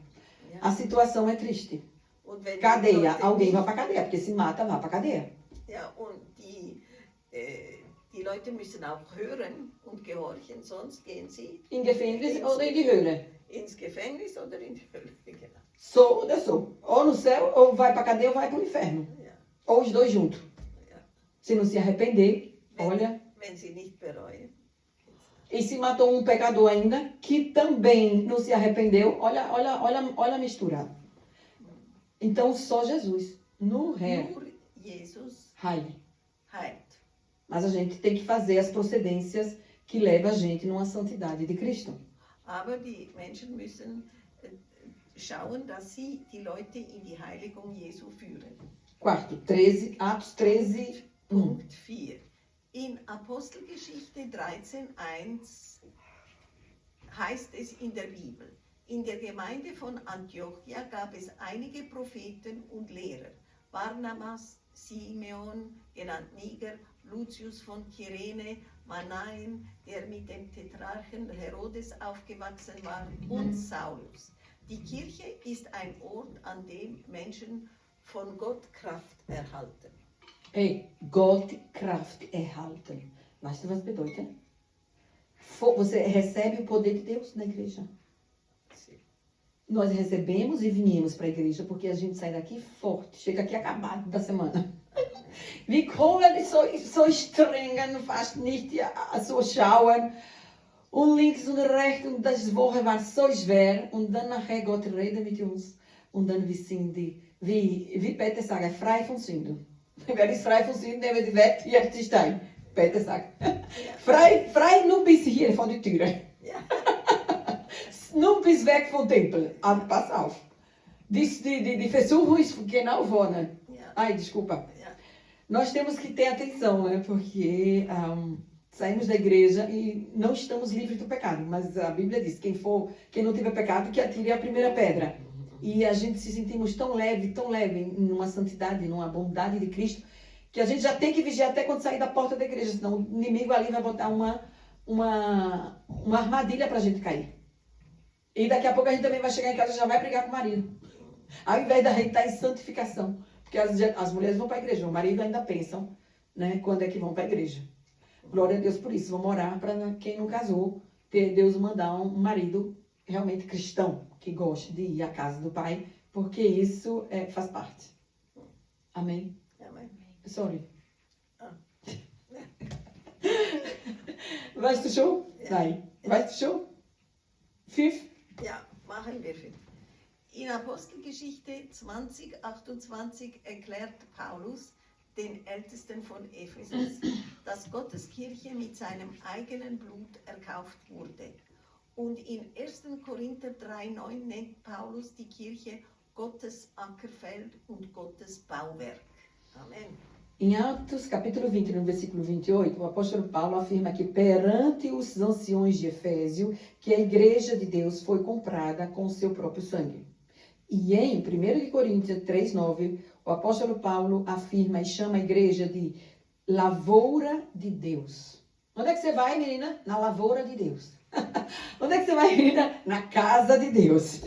Speaker 1: a situação é triste.
Speaker 2: Und wenn die
Speaker 1: Cadeia.
Speaker 2: Leute
Speaker 1: Alguém
Speaker 2: nicht-
Speaker 1: vai para cadeia. Porque se mata, vai para cadeia.
Speaker 2: Ja, und die Leute müssen auch hören und gehorchen, sonst gehen sie
Speaker 1: Em Gefängnis ou em die Höhle.
Speaker 2: ins Gefängnis oder in die Hölle. Genau.
Speaker 1: Sou ou eu sou. Ou no céu, ou vai para cadeia, ou vai para o inferno.
Speaker 2: Ja.
Speaker 1: Ou os dois juntos.
Speaker 2: Ja.
Speaker 1: Se não se arrepender, olha,
Speaker 2: Wenn sie nicht bereuen.
Speaker 1: e se matou um pecador ainda, que também não se arrependeu. Olha a mistura. Então, só Jesus, no Herr,
Speaker 2: Nur Jesus
Speaker 1: heilt.
Speaker 2: heilt.
Speaker 1: Mas a gente tem que fazer as procedências que levam a gente numa santidade de Cristo.
Speaker 2: Aber die Menschen müssen schauen, dass sie die Leute in die Heiligung Jesu führen.
Speaker 1: Quarto, Atos 13, 1.
Speaker 2: Punkt 4. In Apostelgeschichte 13,1 heißt es in der Bibel: In der Gemeinde von Antiochia gab es einige Propheten und Lehrer. Barnabas, Simeon, genannt Niger, Lucius von Kyrene, Manaen, der mit dem Tetrarchen Herodes aufgewachsen war, und Saulus. Die Kirche ist ein Ort, an dem Menschen von Gott Kraft erhalten.
Speaker 1: Ei, Gott Kraft erhalten. Weißt du, was bedeutet? Você recebe o poder de Deus na igreja. Nós recebemos e viemos para a igreja porque a gente sai daqui forte, chega aqui acabado da semana. Wir kommen so strengen, fast nicht so schauen. Und links und rechts und das Woche war so schwer. Und dann nachher Gott redet mit uns. Und dann wir sind wie Peter sagt, frei von Sünden. Wer ist frei von Sünden, der wird weg, hier ist Stein. Peter sagt, frei nur bis hier von der Türe.
Speaker 2: Ja.
Speaker 1: Nur bis weg vom Tempel. Aber pass auf. Die Versuchung ist genau vorne.
Speaker 2: Ja.
Speaker 1: Ai, desculpa.
Speaker 2: Ja.
Speaker 1: Nós temos que ter atenção, né? Porque saímos da igreja e não estamos livres do pecado. Mas a Bíblia diz, quem não tiver pecado, que atire a primeira pedra. E a gente se sentimos tão leve numa santidade, numa bondade de Cristo, que a gente já tem que vigiar até quando sair da porta da igreja, senão o inimigo ali vai botar uma armadilha pra gente cair. E daqui a pouco a gente também vai chegar em casa e já vai brigar com o marido. Ao invés da gente estar em santificação. Porque as mulheres vão para a igreja, o marido ainda pensam, né, quando é que vão para a igreja. Glória a Deus por isso. Vamos orar para quem não casou, ter Deus mandar um marido realmente cristão, que goste de ir à casa do pai, porque isso faz parte. Amém?
Speaker 2: Amen.
Speaker 1: Sorry.
Speaker 2: Ah.
Speaker 1: Weißt du schon? Nein. Weißt du schon? 5?
Speaker 2: Ja, machen wir 5. In Apostelgeschichte 20:28 erklärt Paulus, den Ältesten von Ephesus, dass Gottes Kirche mit seinem eigenen Blut erkauft wurde. Und in 1. Korinther 3,9 nennt Paulus die Kirche Gottes Ackerfeld und Gottes Bauwerk. Amen.
Speaker 1: Em Atos, capítulo 20, no versículo 28, o apóstolo Paulo afirma que perante os anciões de Efésio, que a igreja de Deus foi comprada com o seu próprio sangue. E em 1 Coríntios 3,9, o apóstolo Paulo afirma e chama a igreja de lavoura de Deus. Onde é que você vai, menina? Na lavoura de Deus. Onde é que você vai, menina? Na casa de Deus.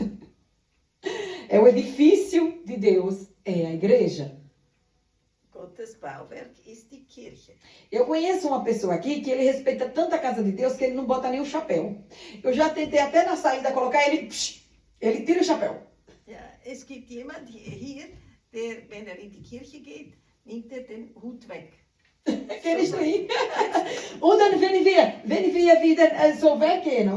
Speaker 1: É o edifício de Deus, é a igreja.
Speaker 2: Gottes Bauwerk ist die Kirche.
Speaker 1: Eu conheço uma pessoa aqui que ele respeita tanto a casa de Deus que ele não bota nem o chapéu. Eu já tentei até na saída colocar ele tira o chapéu.
Speaker 2: Ja, es gibt jemand hier, der, wenn er in die Kirche geht, nimmt er den Hut weg.
Speaker 1: Quer isto aí? Und dann, wenn wir wieder so weggehen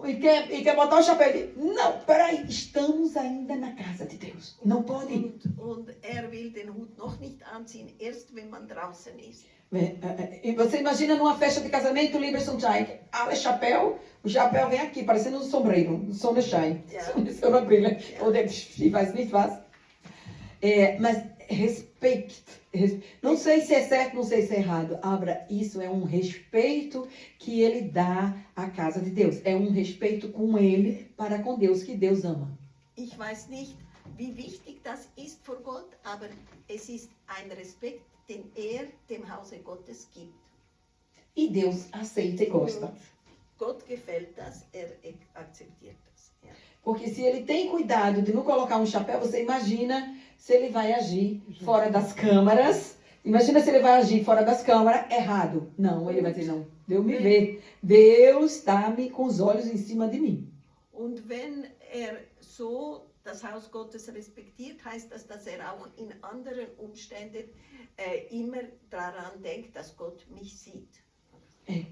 Speaker 1: e quer botar o chapéu, ele, não, peraí, estamos ainda na casa de Deus. Não pode.
Speaker 2: Und er will den Hut noch nicht anziehen, erst wenn man draußen ist.
Speaker 1: E você imagina numa festa de casamento, Liebersonnenschein, o chapéu vem aqui, parecendo um sombreiro, Sonnenschein, Sonnenbrille, oder ich weiß nicht was. Mas respeito, não sei se é certo, não sei se é errado, Abra, isso é um respeito que ele dá à casa de Deus, é um respeito com ele para com Deus, que Deus ama.
Speaker 2: Ich weiß nicht, wie wichtig das ist vor Gott, aber es ist ein Respekt, den er dem Hause Gottes gibt.
Speaker 1: E Deus aceita e gosta.
Speaker 2: Gott gefällt das, er akzeptiert das. Ja.
Speaker 1: Porque se ele tem cuidado de não colocar um chapéu, você imagina se ele vai agir fora das câmaras. Imagina se ele vai agir fora das câmaras errado. Não, ele vai dizer, não, Deus me vê. Deus está com os olhos em cima de mim.
Speaker 2: Und wenn er so das Haus Gottes respektiert, heißt das, dass er auch in anderen Umständen immer daran denkt, dass Gott mich sieht.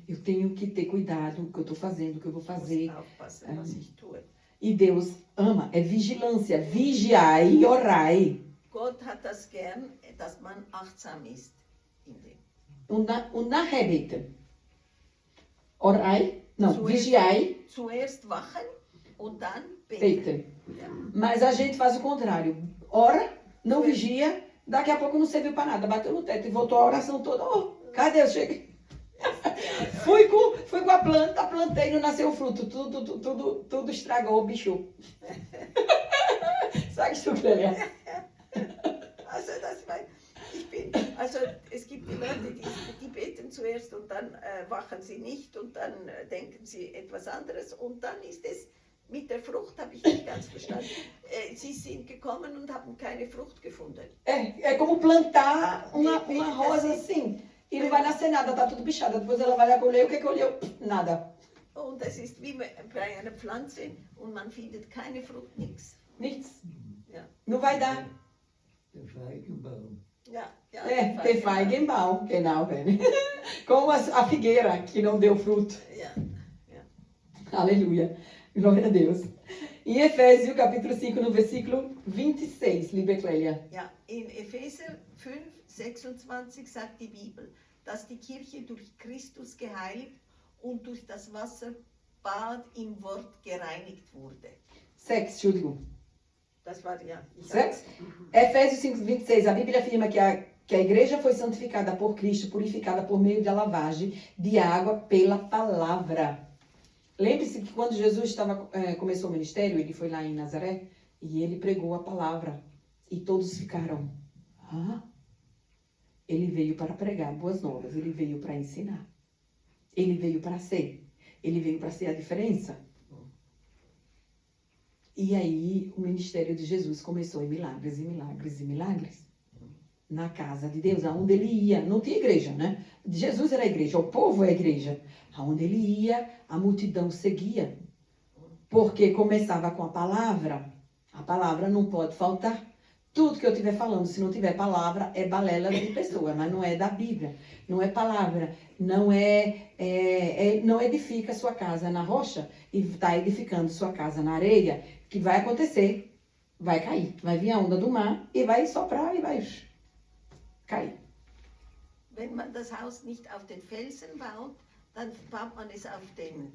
Speaker 1: Eu tenho que ter cuidado com o que eu estou fazendo, o que eu vou fazer.
Speaker 2: Muss aufpassen, was ich tue.
Speaker 1: E Deus ama, é vigilância. Vigiai e orai.
Speaker 2: Gott hat das gern, dass man achtsam ist in dem.
Speaker 1: Und nachher beten. Orai, não,
Speaker 2: Zuerst-
Speaker 1: vigiai,
Speaker 2: Zuerst wachen und dann beten.
Speaker 1: beten.
Speaker 2: Ja.
Speaker 1: Mas a gente faz o contrário. Ora, não vigia, daqui a pouco não serviu para nada. Bateu no teto e voltou a oração toda. Oh, cadê? Eu cheguei. Fui com a planta, plantei e não nasceu fruto. Tudo estragou o bicho. Sagst du, Clélia?
Speaker 2: Also, also es gibt die Leute, die beten zuerst und dann wachen sie nicht und dann denken sie etwas anderes und dann ist es mit der Frucht, habe ich nicht ganz verstanden. Sie sind gekommen und haben keine Frucht gefunden.
Speaker 1: É como plantar uma rosa assim. E não vai nascer nada, tá tudo bichado. Depois ela vai lá colher, o que colheu? Nada.
Speaker 2: Und es ist wie bei einer Pflanze und man findet keine Frucht, nichts.
Speaker 1: Nichts.
Speaker 2: Ja.
Speaker 1: Não vai dar.
Speaker 3: Der Feigenbaum.
Speaker 2: Ja, ja,
Speaker 1: Tem Feigenbaum, genau, velho. Como a figueira que não deu fruto.
Speaker 2: Ja.
Speaker 1: Aleluia. Glória a Deus. Em Efésios, capítulo 5, no versículo 26, liebe Clélia.
Speaker 2: Ja, in Epheser 5, 26 sagt die Bibel, dass die Kirche durch Christus geheiligt und durch das Wasserbad im Wort gereinigt wurde.
Speaker 1: 6, Entschuldigung.
Speaker 2: Das war ja.
Speaker 1: 6? Efésios 5, 26. A Bíblia afirma que a igreja foi santificada por Cristo, purificada por meio da lavagem de água pela palavra. Lembre-se que quando Jesus começou o ministério, ele foi lá em Nazaré e ele pregou a palavra. E todos ficaram, hã? Ele veio para pregar boas novas, ele veio para ensinar. Ele veio para ser. Ele veio para ser a diferença. E aí o ministério de Jesus começou em milagres, e milagres, e milagres. Na casa de Deus, aonde ele ia. Não tinha igreja, né? Jesus era a igreja, o povo é a igreja. Aonde ele ia, a multidão seguia. Porque começava com a palavra. A palavra não pode faltar. Tudo que eu estiver falando, se não tiver palavra, é balela de pessoa, mas não é da Bíblia. Não é palavra. Não não edifica sua casa na rocha e está edificando sua casa na areia. O que vai acontecer? Vai cair. Vai vir a onda do mar e vai soprar e vai cair.
Speaker 2: Wenn man das Haus nicht auf den Felsen baut, dann baut man es auf den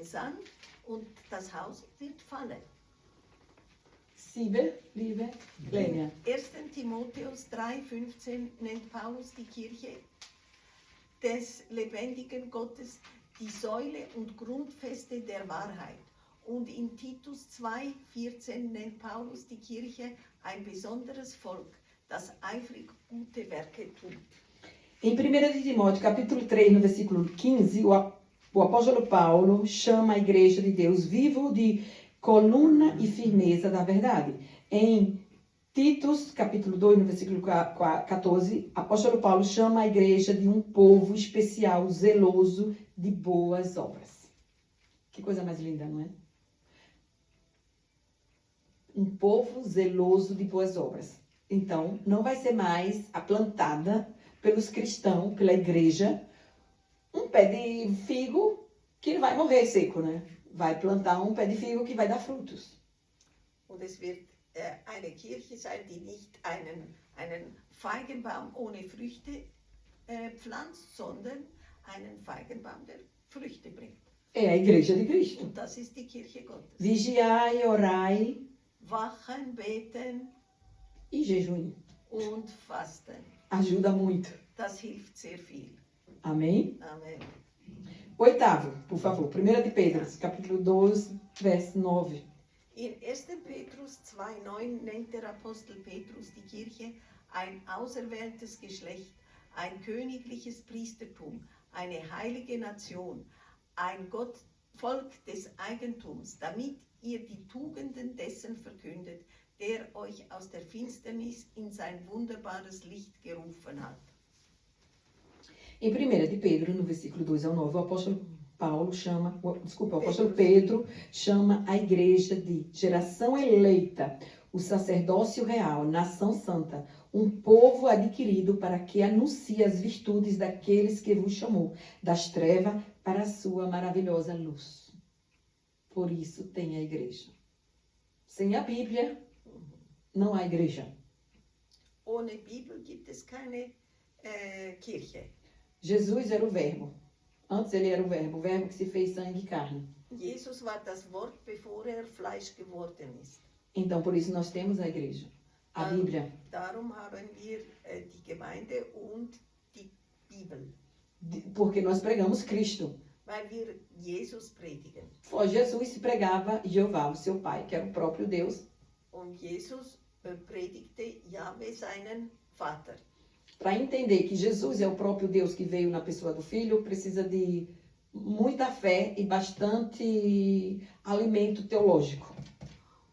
Speaker 2: Sand und das Haus wird fallen.
Speaker 1: Siebe, liebe Clélia.
Speaker 2: 1. Timotheus 3,15 nennt Paulus die Kirche des lebendigen Gottes die Säule und Grundfeste der Wahrheit. Und in Titus 2,14 nennt Paulus die Kirche ein besonderes Volk, das eifrig gute Werke tut.
Speaker 1: Em 1 de Timóteo, capítulo 3, no versículo 15, o apóstolo Paulo chama a igreja de Deus vivo de coluna e firmeza da verdade. Em Titus, capítulo 2, no versículo 14, o apóstolo Paulo chama a igreja de um povo especial, zeloso de boas obras. Que coisa mais linda, não é? Um povo zeloso de boas obras. Então, não vai ser mais aplantada pelos cristãos, pela igreja, um pé de figo que vai morrer seco, né? Vai plantar um pé de figo que vai dar frutos.
Speaker 2: Und es wird eine Kirche sein, die nicht einen Feigenbaum ohne Früchte pflanzt, sondern einen Feigenbaum, der Früchte bringt.
Speaker 1: É a igreja de Cristo.
Speaker 2: Und das ist die Kirche Gottes.
Speaker 1: Vigiai, orai
Speaker 2: Wachen, beten
Speaker 1: e jejuem.
Speaker 2: und fasten.
Speaker 1: Ajuda muito.
Speaker 2: Das hilft sehr viel.
Speaker 1: Amém?
Speaker 2: Amen.
Speaker 1: 8º, por favor. 1 de Pedro, capítulo 12, verso 9.
Speaker 2: In 1. Petrus 2,9 nennt der Apostel Petrus die Kirche ein auserwähltes Geschlecht, ein königliches Priestertum, eine heilige Nation, ein Volk des Eigentums, damit ihr die Tugenden dessen verkündet, der euch aus der Finsternis in sein wunderbares Licht gerufen hat.
Speaker 1: Em 1 de Pedro, no versículo 2 ao 9, o apóstolo Pedro chama a igreja de geração eleita, o sacerdócio real, nação santa, um povo adquirido para que anuncie as virtudes daqueles que vos chamou das trevas para a sua maravilhosa luz. Por isso tem a igreja. Sem a Bíblia, não há igreja.
Speaker 2: Ohne Bibel gibt es keine Kirche.
Speaker 1: Jesus era o verbo. Antes ele era o verbo que se fez sangue e carne.
Speaker 2: Jesus war das Wort, bevor Fleisch geworden ist.
Speaker 1: Então, por isso nós temos a igreja, a Bíblia.
Speaker 2: Darum haben wir die Gemeinde und die Bibel,
Speaker 1: Porque nós pregamos Cristo.
Speaker 2: weil wir Jesus predigen.
Speaker 1: Foi Jesus se pregava Jeová, o seu Pai, que era o próprio Deus.
Speaker 2: Und Jesus predigte Jahwe seinen Vater.
Speaker 1: Para entender que Jesus é o próprio Deus que veio na pessoa do Filho, precisa de muita fé e bastante alimento teológico.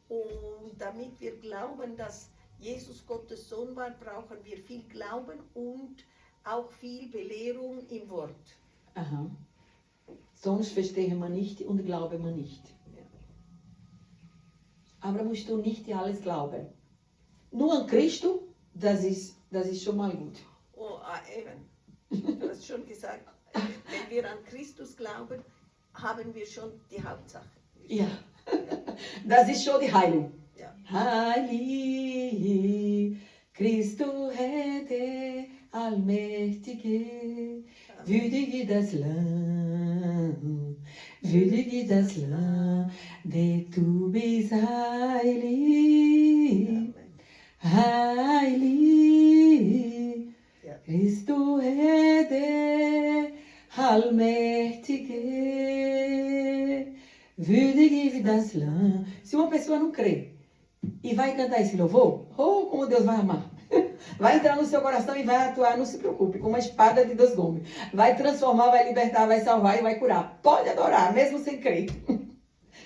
Speaker 2: Und damit wir glauben, dass Jesus Gottes Sohn war, brauchen wir viel Glauben und auch viel Belehrung im Wort.
Speaker 1: Aham. Sonst verstehen wir nicht und glauben wir nicht. Aber musst du nicht alles glauben. Nur an Christo, das ist schon mal gut.
Speaker 2: Oh, eben. Du hast schon gesagt, wenn wir an Christus glauben, haben wir schon die Hauptsache.
Speaker 1: Ja, das ist schon die Heilung.
Speaker 2: Ja.
Speaker 1: Heilig, Christo Rede, Allmächtige, würdige das Lamm, denn du bist heilig, heilig,
Speaker 2: Ja.
Speaker 1: Christo Rede, Allmächtige, würdige das Lamm. Se uma pessoa não crê e vai cantar esse louvor, oh, como Deus vai amar. Vai entrar no seu coração e vai atuar, não se preocupe, com uma espada de 2 gumes. Vai transformar, vai libertar, vai salvar e vai curar. Pode adorar, mesmo sem crer.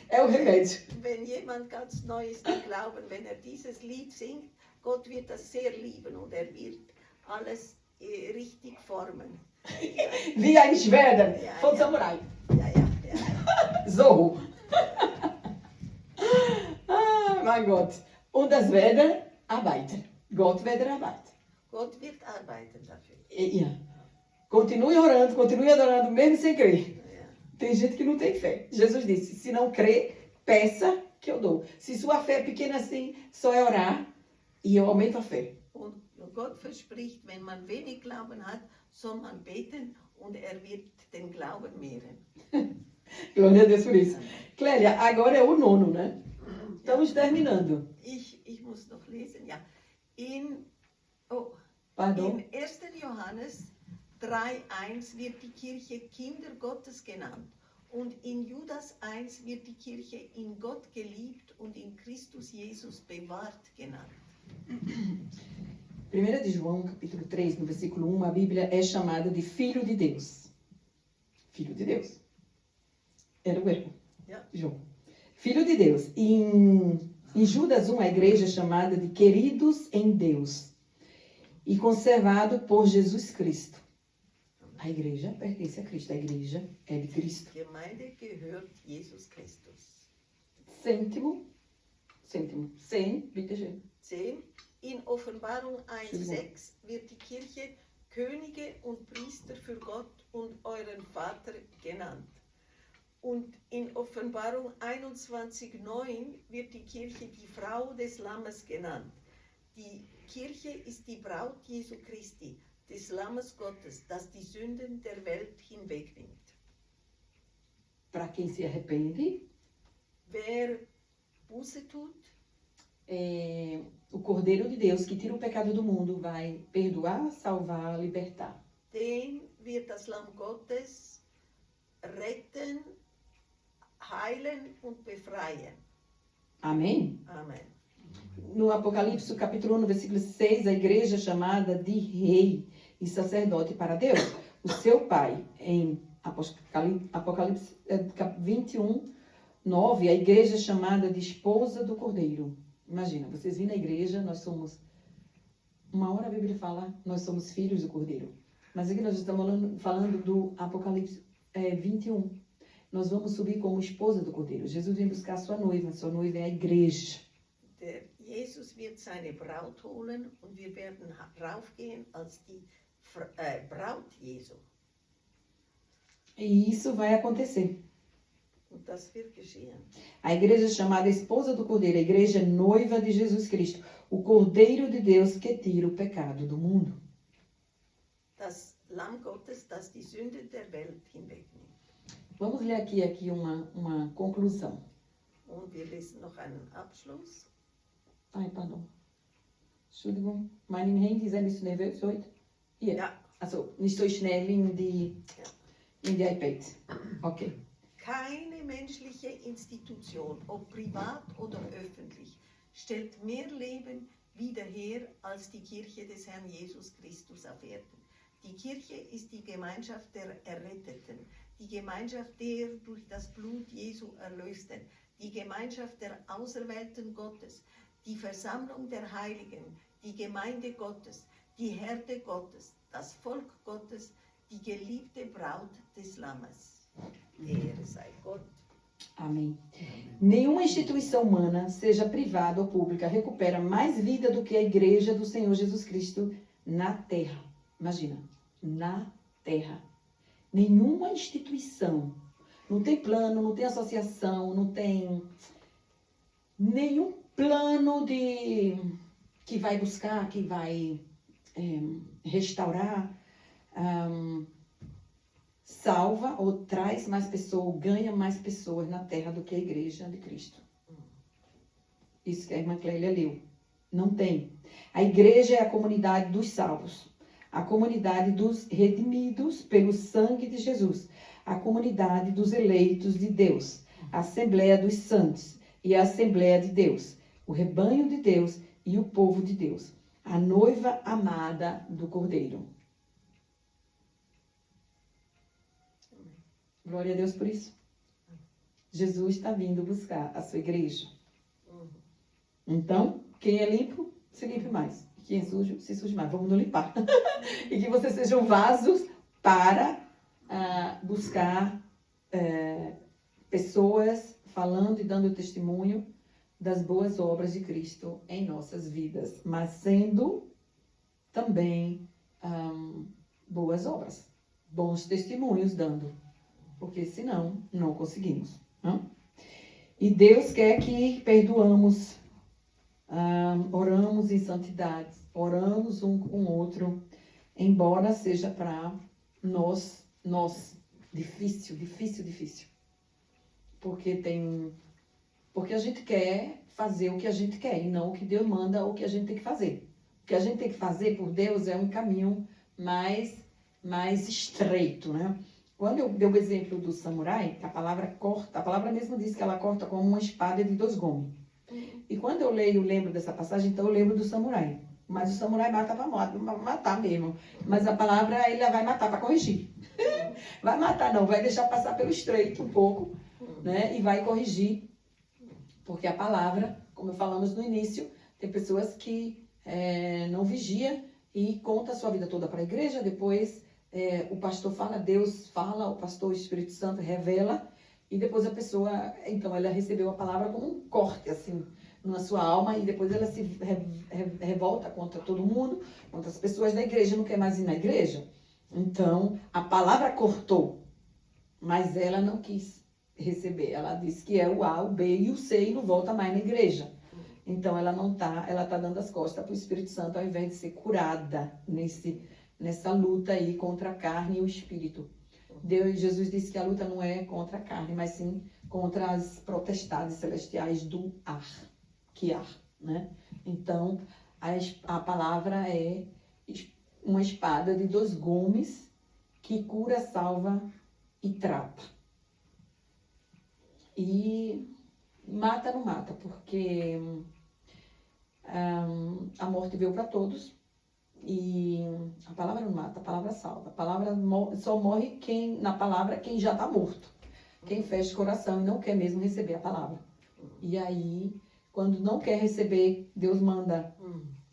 Speaker 1: É o remédio.
Speaker 2: Wenn jemand ganz neu ist im Glauben, wenn dieses Lied singt, Gott wird das sehr lieben und wird alles richtig formen.
Speaker 1: Wie ein Schwert
Speaker 2: Ja,
Speaker 1: von
Speaker 2: ja.
Speaker 1: Samurai.
Speaker 2: Ja.
Speaker 1: Zorro. Ah, mein Gott. Und das werden arbeiten. Gott wird arbeiten.
Speaker 2: Gott wird arbeiten dafür.
Speaker 1: Ja. Continue orando, continue adorando, mesmo sem crer.
Speaker 2: Ja.
Speaker 1: Tem gente que não tem fé. Jesus disse, se não crê, peça que eu dou. Se sua fé é pequena assim, só é orar e eu aumento a fé.
Speaker 2: Und Gott verspricht, wenn man wenig Glauben hat, soll man beten und wird den Glauben mehren.
Speaker 1: Glória a Deus por isso. Clélia, agora é o 9, né? Estamos terminando.
Speaker 2: Ich muss noch lesen, ja. In
Speaker 1: Pardon?
Speaker 2: 1. Johannes 3,1 wird die Kirche Kinder Gottes genannt. Und in Judas 1 wird die Kirche in Gott geliebt und in Christus Jesus bewahrt genannt.
Speaker 1: 1 de João, capítulo 3, no versículo 1, a Bíblia é chamada de Filho de Deus. Filho de Deus. Era o verbo.
Speaker 2: Ja.
Speaker 1: João. Filho de Deus. Em Judas 1, a igreja é chamada de queridos em Deus e conservado por Jesus Cristo. A igreja pertence a Cristo. A igreja é de Cristo.
Speaker 2: Gemeinde gehört Jesus Christus.
Speaker 1: Cêntimo. 10, bitte schön.
Speaker 2: 10. In Offenbarung 1,6 wird die Kirche Könige und Priester für Gott und euren Vater genannt. Und in Offenbarung 21,9 wird die Kirche die Frau des Lammes genannt. Die Kirche ist die Braut Jesu Christi, des Lammes Gottes, das die Sünden der Welt hinwegnimmt.
Speaker 1: Para quem se arrepende,
Speaker 2: Wer Buße tut,
Speaker 1: o Cordeiro de Deus que tira o pecado do mundo vai perdoar, salvar, libertar.
Speaker 2: den wird das Lamm Gottes retten, heilen und befreien.
Speaker 1: Amém?
Speaker 2: Amen.
Speaker 1: No Apocalipse, capítulo 1, versículo 6, a igreja é chamada de rei e sacerdote para Deus, o seu Pai. Em Apocalipse 21, 9, a igreja é chamada de esposa do Cordeiro. Imagina, vocês vêm na igreja, nós somos... Uma hora a Bíblia fala, nós somos filhos do Cordeiro. Mas aqui nós estamos falando do Apocalipse 21. Nós vamos subir como esposa do Cordeiro. Jesus vem buscar a sua noiva é a igreja.
Speaker 2: Der Jesus wird seine Braut holen und wir werden raufgehen als die Braut Jesu.
Speaker 1: E isso vai acontecer.
Speaker 2: Und das wird geschehen.
Speaker 1: A igreja é chamada esposa do Cordeiro, a igreja é noiva de Jesus Cristo, o Cordeiro de Deus que tira o pecado do mundo.
Speaker 2: Das Lamm Gottes, das die Sünde der Welt hinwegnimmt.
Speaker 1: Vamos ler aqui uma conclusão.
Speaker 2: Und wir lesen noch einen Abschluss.
Speaker 1: Ai, pardon. Entschuldigung, meinem Handy ist ein bisschen nervös heute. Hier.
Speaker 2: Ja.
Speaker 1: Also, nicht so schnell in die iPad. Okay.
Speaker 2: Keine menschliche Institution, ob privat oder öffentlich, stellt mehr Leben wieder her als die Kirche des Herrn Jesus Christus auf Erden. Die Kirche ist die Gemeinschaft der Erretteten, die Gemeinschaft der durch das Blut Jesu Erlösten, die Gemeinschaft der Auserwählten Gottes, die Versammlung der Heiligen, die Gemeinde Gottes, die Herde Gottes, das Volk Gottes, die geliebte Braut des Lammes. Ehre sei Gott.
Speaker 1: Amém. Nenhuma instituição humana, seja privada ou pública, recupera mais vida do que a igreja do Senhor Jesus Cristo na terra. Imagina, na terra. Nenhuma instituição, não tem plano, não tem associação, não tem nenhum plano que vai buscar, que vai restaurar, salva ou traz mais pessoas, ganha mais pessoas na terra do que a igreja de Cristo. Isso que a irmã Clélia leu. Não tem. A igreja é a comunidade dos salvos, a comunidade dos redimidos pelo sangue de Jesus, a comunidade dos eleitos de Deus, a Assembleia dos Santos e a Assembleia de Deus, o rebanho de Deus e o povo de Deus, a noiva amada do Cordeiro. Glória a Deus por isso. Jesus está vindo buscar a sua igreja. Então, quem é limpo, se limpe mais. Quem é sujo, se suje mais. Vamos nos limpar. E que vocês sejam vasos para buscar pessoas falando e dando testemunho das boas obras de Cristo em nossas vidas. Mas sendo também boas obras. Bons testemunhos dando. Porque senão, não conseguimos. Não? E Deus quer que perdoamos, oramos em santidade, oramos um com o outro, embora seja para nós, difícil. Porque a gente quer fazer o que a gente quer e não o que Deus manda ou o que a gente tem que fazer. O que a gente tem que fazer por Deus é um caminho mais estreito, né? Quando eu dei o exemplo do samurai, a palavra corta, a palavra mesmo diz que ela corta como uma espada de 2 gumes. E quando eu lembro dessa passagem, então eu lembro do samurai. Mas o samurai mata para matar mesmo. Mas a palavra, ele vai matar para corrigir. Vai matar não, vai deixar passar pelo estreito um pouco, né? E vai corrigir. Porque a palavra, como falamos no início, tem pessoas que não vigiam e conta a sua vida toda para a igreja, depois o pastor fala, Deus fala, o pastor, o Espírito Santo revela, e depois a pessoa, então ela recebeu a palavra como um corte, assim, na sua alma, e depois ela se revolta contra todo mundo, contra as pessoas da igreja, não quer mais ir na igreja. Então, a palavra cortou, mas ela não quis receber. Ela disse que é o A, o B e o C e não volta mais na igreja. Então, ela tá dando as costas para o Espírito Santo, ao invés de ser curada nessa luta aí contra a carne e o espírito. Jesus disse que a luta não é contra a carne, mas sim contra as potestades celestiais do ar, né? Então, a palavra é uma espada de 2 gumes que cura, salva e trata. E mata não mata, porque a morte veio para todos. E a palavra não mata, a palavra salva. A palavra só morre na palavra quem já está morto. Quem fecha o coração e não quer mesmo receber a palavra. E aí, quando não quer receber, Deus manda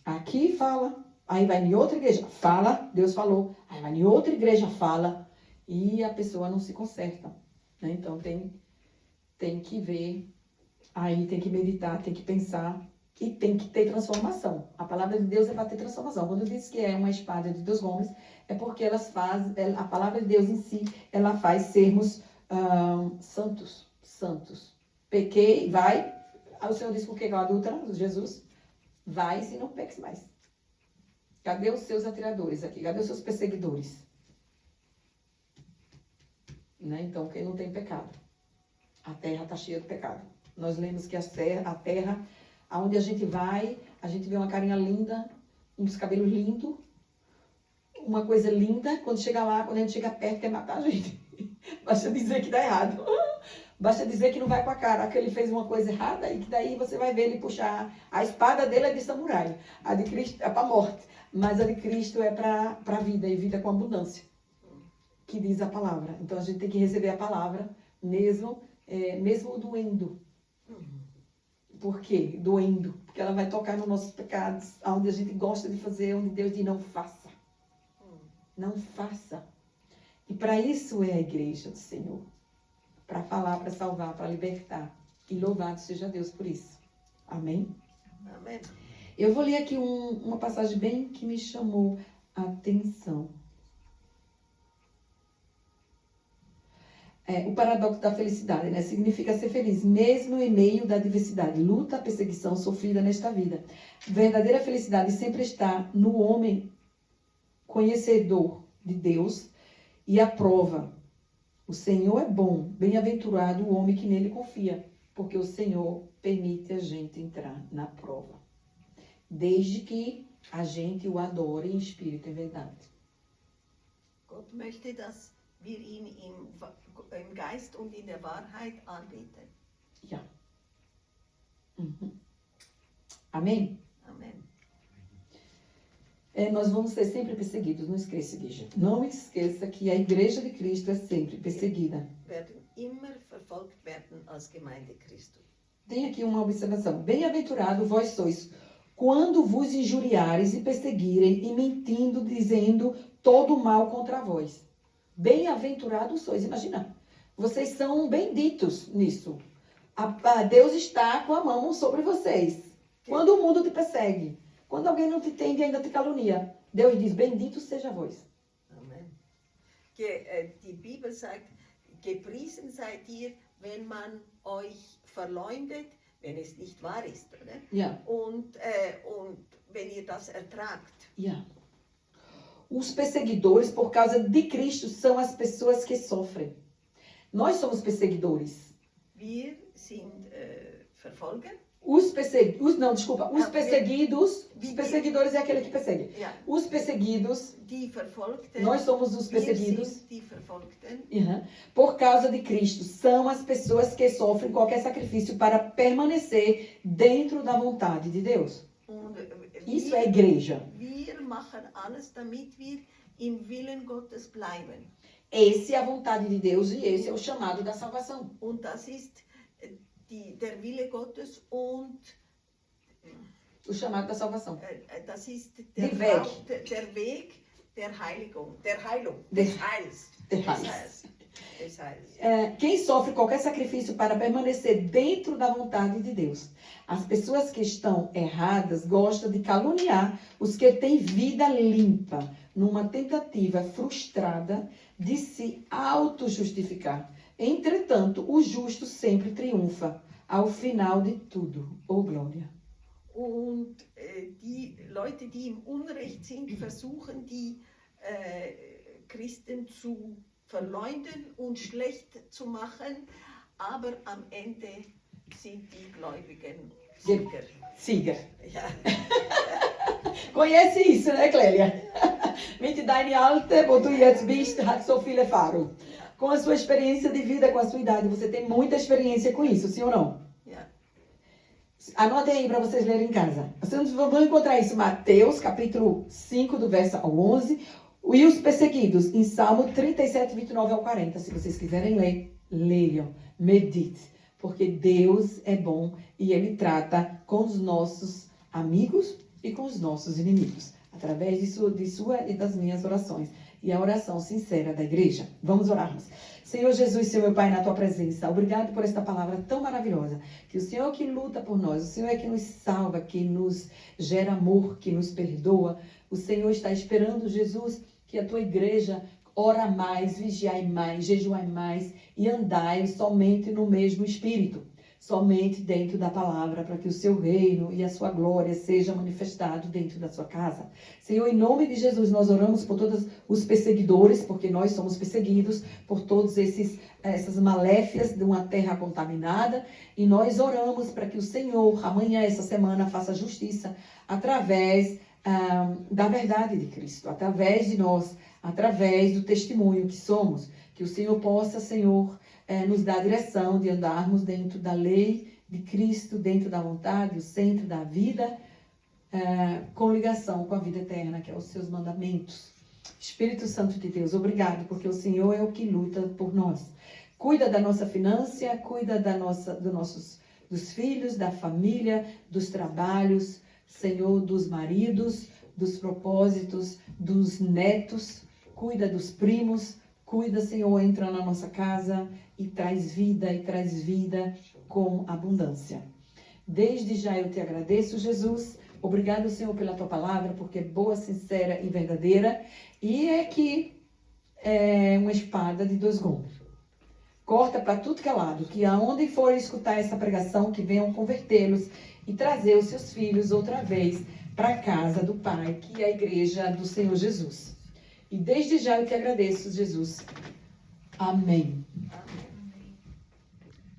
Speaker 1: aqui fala, aí vai em outra igreja, fala, Deus falou, aí vai em outra igreja, fala, e a pessoa não se conserta. Né? Então tem que ver, aí tem que meditar, tem que pensar que tem que ter transformação. A palavra de Deus é para ter transformação. Quando diz que é uma espada de dois gumes, é porque a palavra de Deus em si, ela faz sermos santos. Pequei, vai. Aí o Senhor disse por que é adúltera? Jesus, vai e não peques mais. Cadê os seus atiradores aqui? Cadê os seus perseguidores? Né? Então, quem não tem pecado? A terra está cheia de pecado. Nós lemos que a terra, aonde a gente vai, a gente vê uma carinha linda, uns cabelos lindos, uma coisa linda. Quando chega lá, quando a gente chega perto, quer matar a gente. Basta dizer que dá errado. Basta dizer que não vai com a cara, que ele fez uma coisa errada e que daí você vai ver ele puxar. A espada dele é de samurai, a de Cristo é para a morte, mas a de Cristo é para a vida e vida com abundância, que diz a palavra. Então a gente tem que receber a palavra mesmo doendo. Por quê? Doendo. Porque ela vai tocar nos nossos pecados, onde a gente gosta de fazer, onde Deus diz não faça. Não faça. E para isso é a igreja do Senhor. Para falar, para salvar, para libertar. E louvado seja Deus por isso. Amém?
Speaker 2: Amém.
Speaker 1: Eu vou ler aqui uma passagem bem que me chamou a atenção. O paradoxo da felicidade, né? Significa ser feliz, mesmo em meio da adversidade, luta, perseguição sofrida nesta vida. Verdadeira felicidade sempre está no homem conhecedor de Deus e a prova. O Senhor é bom, bem-aventurado o homem que nele confia, porque o Senhor permite a gente entrar na prova, desde que a gente o adore em espírito e em verdade.
Speaker 2: Gott möchte, dass wir ihn im Geist und in der Wahrheit anbeten.
Speaker 1: Ja. Uhum. Amém?
Speaker 2: Amen.
Speaker 1: Nós vamos ser sempre perseguidos, não esqueça, igreja. Não esqueça que a igreja de Cristo é sempre perseguida.
Speaker 2: Werden immer verfolgt werden als Gemeinde Christi.
Speaker 1: Tem aqui uma observação. Bem-aventurado vós sois, quando vos injuriares e perseguirem, e mentindo, dizendo todo mal contra vós. Bem-aventurados sois. Imagina, vocês são benditos nisso. Deus está com a mão sobre vocês. Quando o mundo te persegue, quando alguém não te entende e ainda te calunia, Deus diz, bendito seja vós.
Speaker 2: Amen. Die Bibel sagt, gepriesen seid ihr, wenn man euch verleumdet, wenn es nicht wahr ist, oder?
Speaker 1: Yeah.
Speaker 2: Und wenn ihr das ertragt.
Speaker 1: Yeah. Os perseguidores, por causa de Cristo, são as pessoas que sofrem. Nós somos perseguidores.
Speaker 2: Wir sind Verfolger.
Speaker 1: Os perseguidores é aquele que persegue.
Speaker 2: Ja.
Speaker 1: Os perseguidos,
Speaker 2: Die Verfolgten.
Speaker 1: nós somos os
Speaker 2: Wir
Speaker 1: perseguidos.
Speaker 2: sind die Verfolgten.
Speaker 1: Por causa de Cristo, são as pessoas que sofrem qualquer sacrifício para permanecer dentro da vontade de Deus.
Speaker 2: Und
Speaker 1: Isso é igreja.
Speaker 2: wir machen alles, damit wir im Willen Gottes bleiben.
Speaker 1: Essa é a vontade de Deus e esse é o chamado da salvação.
Speaker 2: Und das ist der Wille Gottes und
Speaker 1: O chamado da salvação.
Speaker 2: das ist
Speaker 1: Der
Speaker 2: der
Speaker 1: Weg.
Speaker 2: Der Weg der Heiligung, der Heilung,
Speaker 1: Der-
Speaker 2: des Heils.
Speaker 1: der
Speaker 2: Des
Speaker 1: Heils.
Speaker 2: Heils. Des Heils.
Speaker 1: Quem sofre qualquer sacrifício para permanecer dentro da vontade de Deus. As pessoas que estão erradas gostam de caluniar os que têm vida limpa, numa tentativa frustrada de se auto-justificar. Entretanto, o justo sempre triunfa ao final de tudo. Oh, glória.
Speaker 2: Und die Leute, die im Unrecht sind, versuchen die Christen zu verleumden und schlecht zu machen, aber am Ende sind die Gläubigen Sieger.
Speaker 1: Siga.
Speaker 2: Ja.
Speaker 1: Conhece isso, né, Clélia? Mit deine Alte, wo du jetzt bist, hat so viele Erfahrung. Com a sua experiência de vida, com a sua idade, você tem muita experiência com isso, sim ou não?
Speaker 2: Ja.
Speaker 1: Anotem aí para vocês lerem em casa. Vocês vão encontrar isso em Mateus, capítulo 5, do verso ao 11, e os perseguidos, em Salmo 37, 29 ao 40. Se vocês quiserem ler, leiam, medite, porque Deus é bom e Ele trata com os nossos amigos e com os nossos inimigos, através de sua e das minhas orações. E a oração sincera da igreja. Vamos orarmos. Senhor Jesus, Senhor meu Pai, na tua presença, obrigado por esta palavra tão maravilhosa, que o Senhor que luta por nós, o Senhor é que nos salva, que nos gera amor, que nos perdoa. O Senhor está esperando, Jesus, que a tua igreja ora mais, vigiai mais, jejuai mais e andai somente no mesmo Espírito, somente dentro da palavra, para que o seu reino e a sua glória seja manifestado dentro da sua casa. Senhor, em nome de Jesus, nós oramos por todos os perseguidores, porque nós somos perseguidos por todos essas maléfias de uma terra contaminada, e nós oramos para que o Senhor, amanhã, essa semana, faça justiça através da verdade de Cristo, através de nós, através do testemunho que somos, que o Senhor possa, Senhor, nos dar a direção de andarmos dentro da lei de Cristo, dentro da vontade, o centro da vida, com ligação com a vida eterna, que é os seus mandamentos. Espírito Santo de Deus, obrigado, porque o Senhor é o que luta por nós. Cuida da nossa finança, cuida dos filhos, da família, dos trabalhos, Senhor, dos maridos, dos propósitos, dos netos, cuida dos primos, cuida, Senhor, entra na nossa casa e traz vida com abundância. Desde já eu te agradeço, Jesus. Obrigado, Senhor, pela tua palavra, porque é boa, sincera e verdadeira. E é que é uma espada de dois gumes. Corta para tudo que é lado, que aonde for escutar essa pregação, que venham convertê-los e trazer os seus filhos outra vez para a casa do Pai, que é a igreja do Senhor Jesus. E desde já eu te agradeço, Jesus. Amém.
Speaker 2: Amen.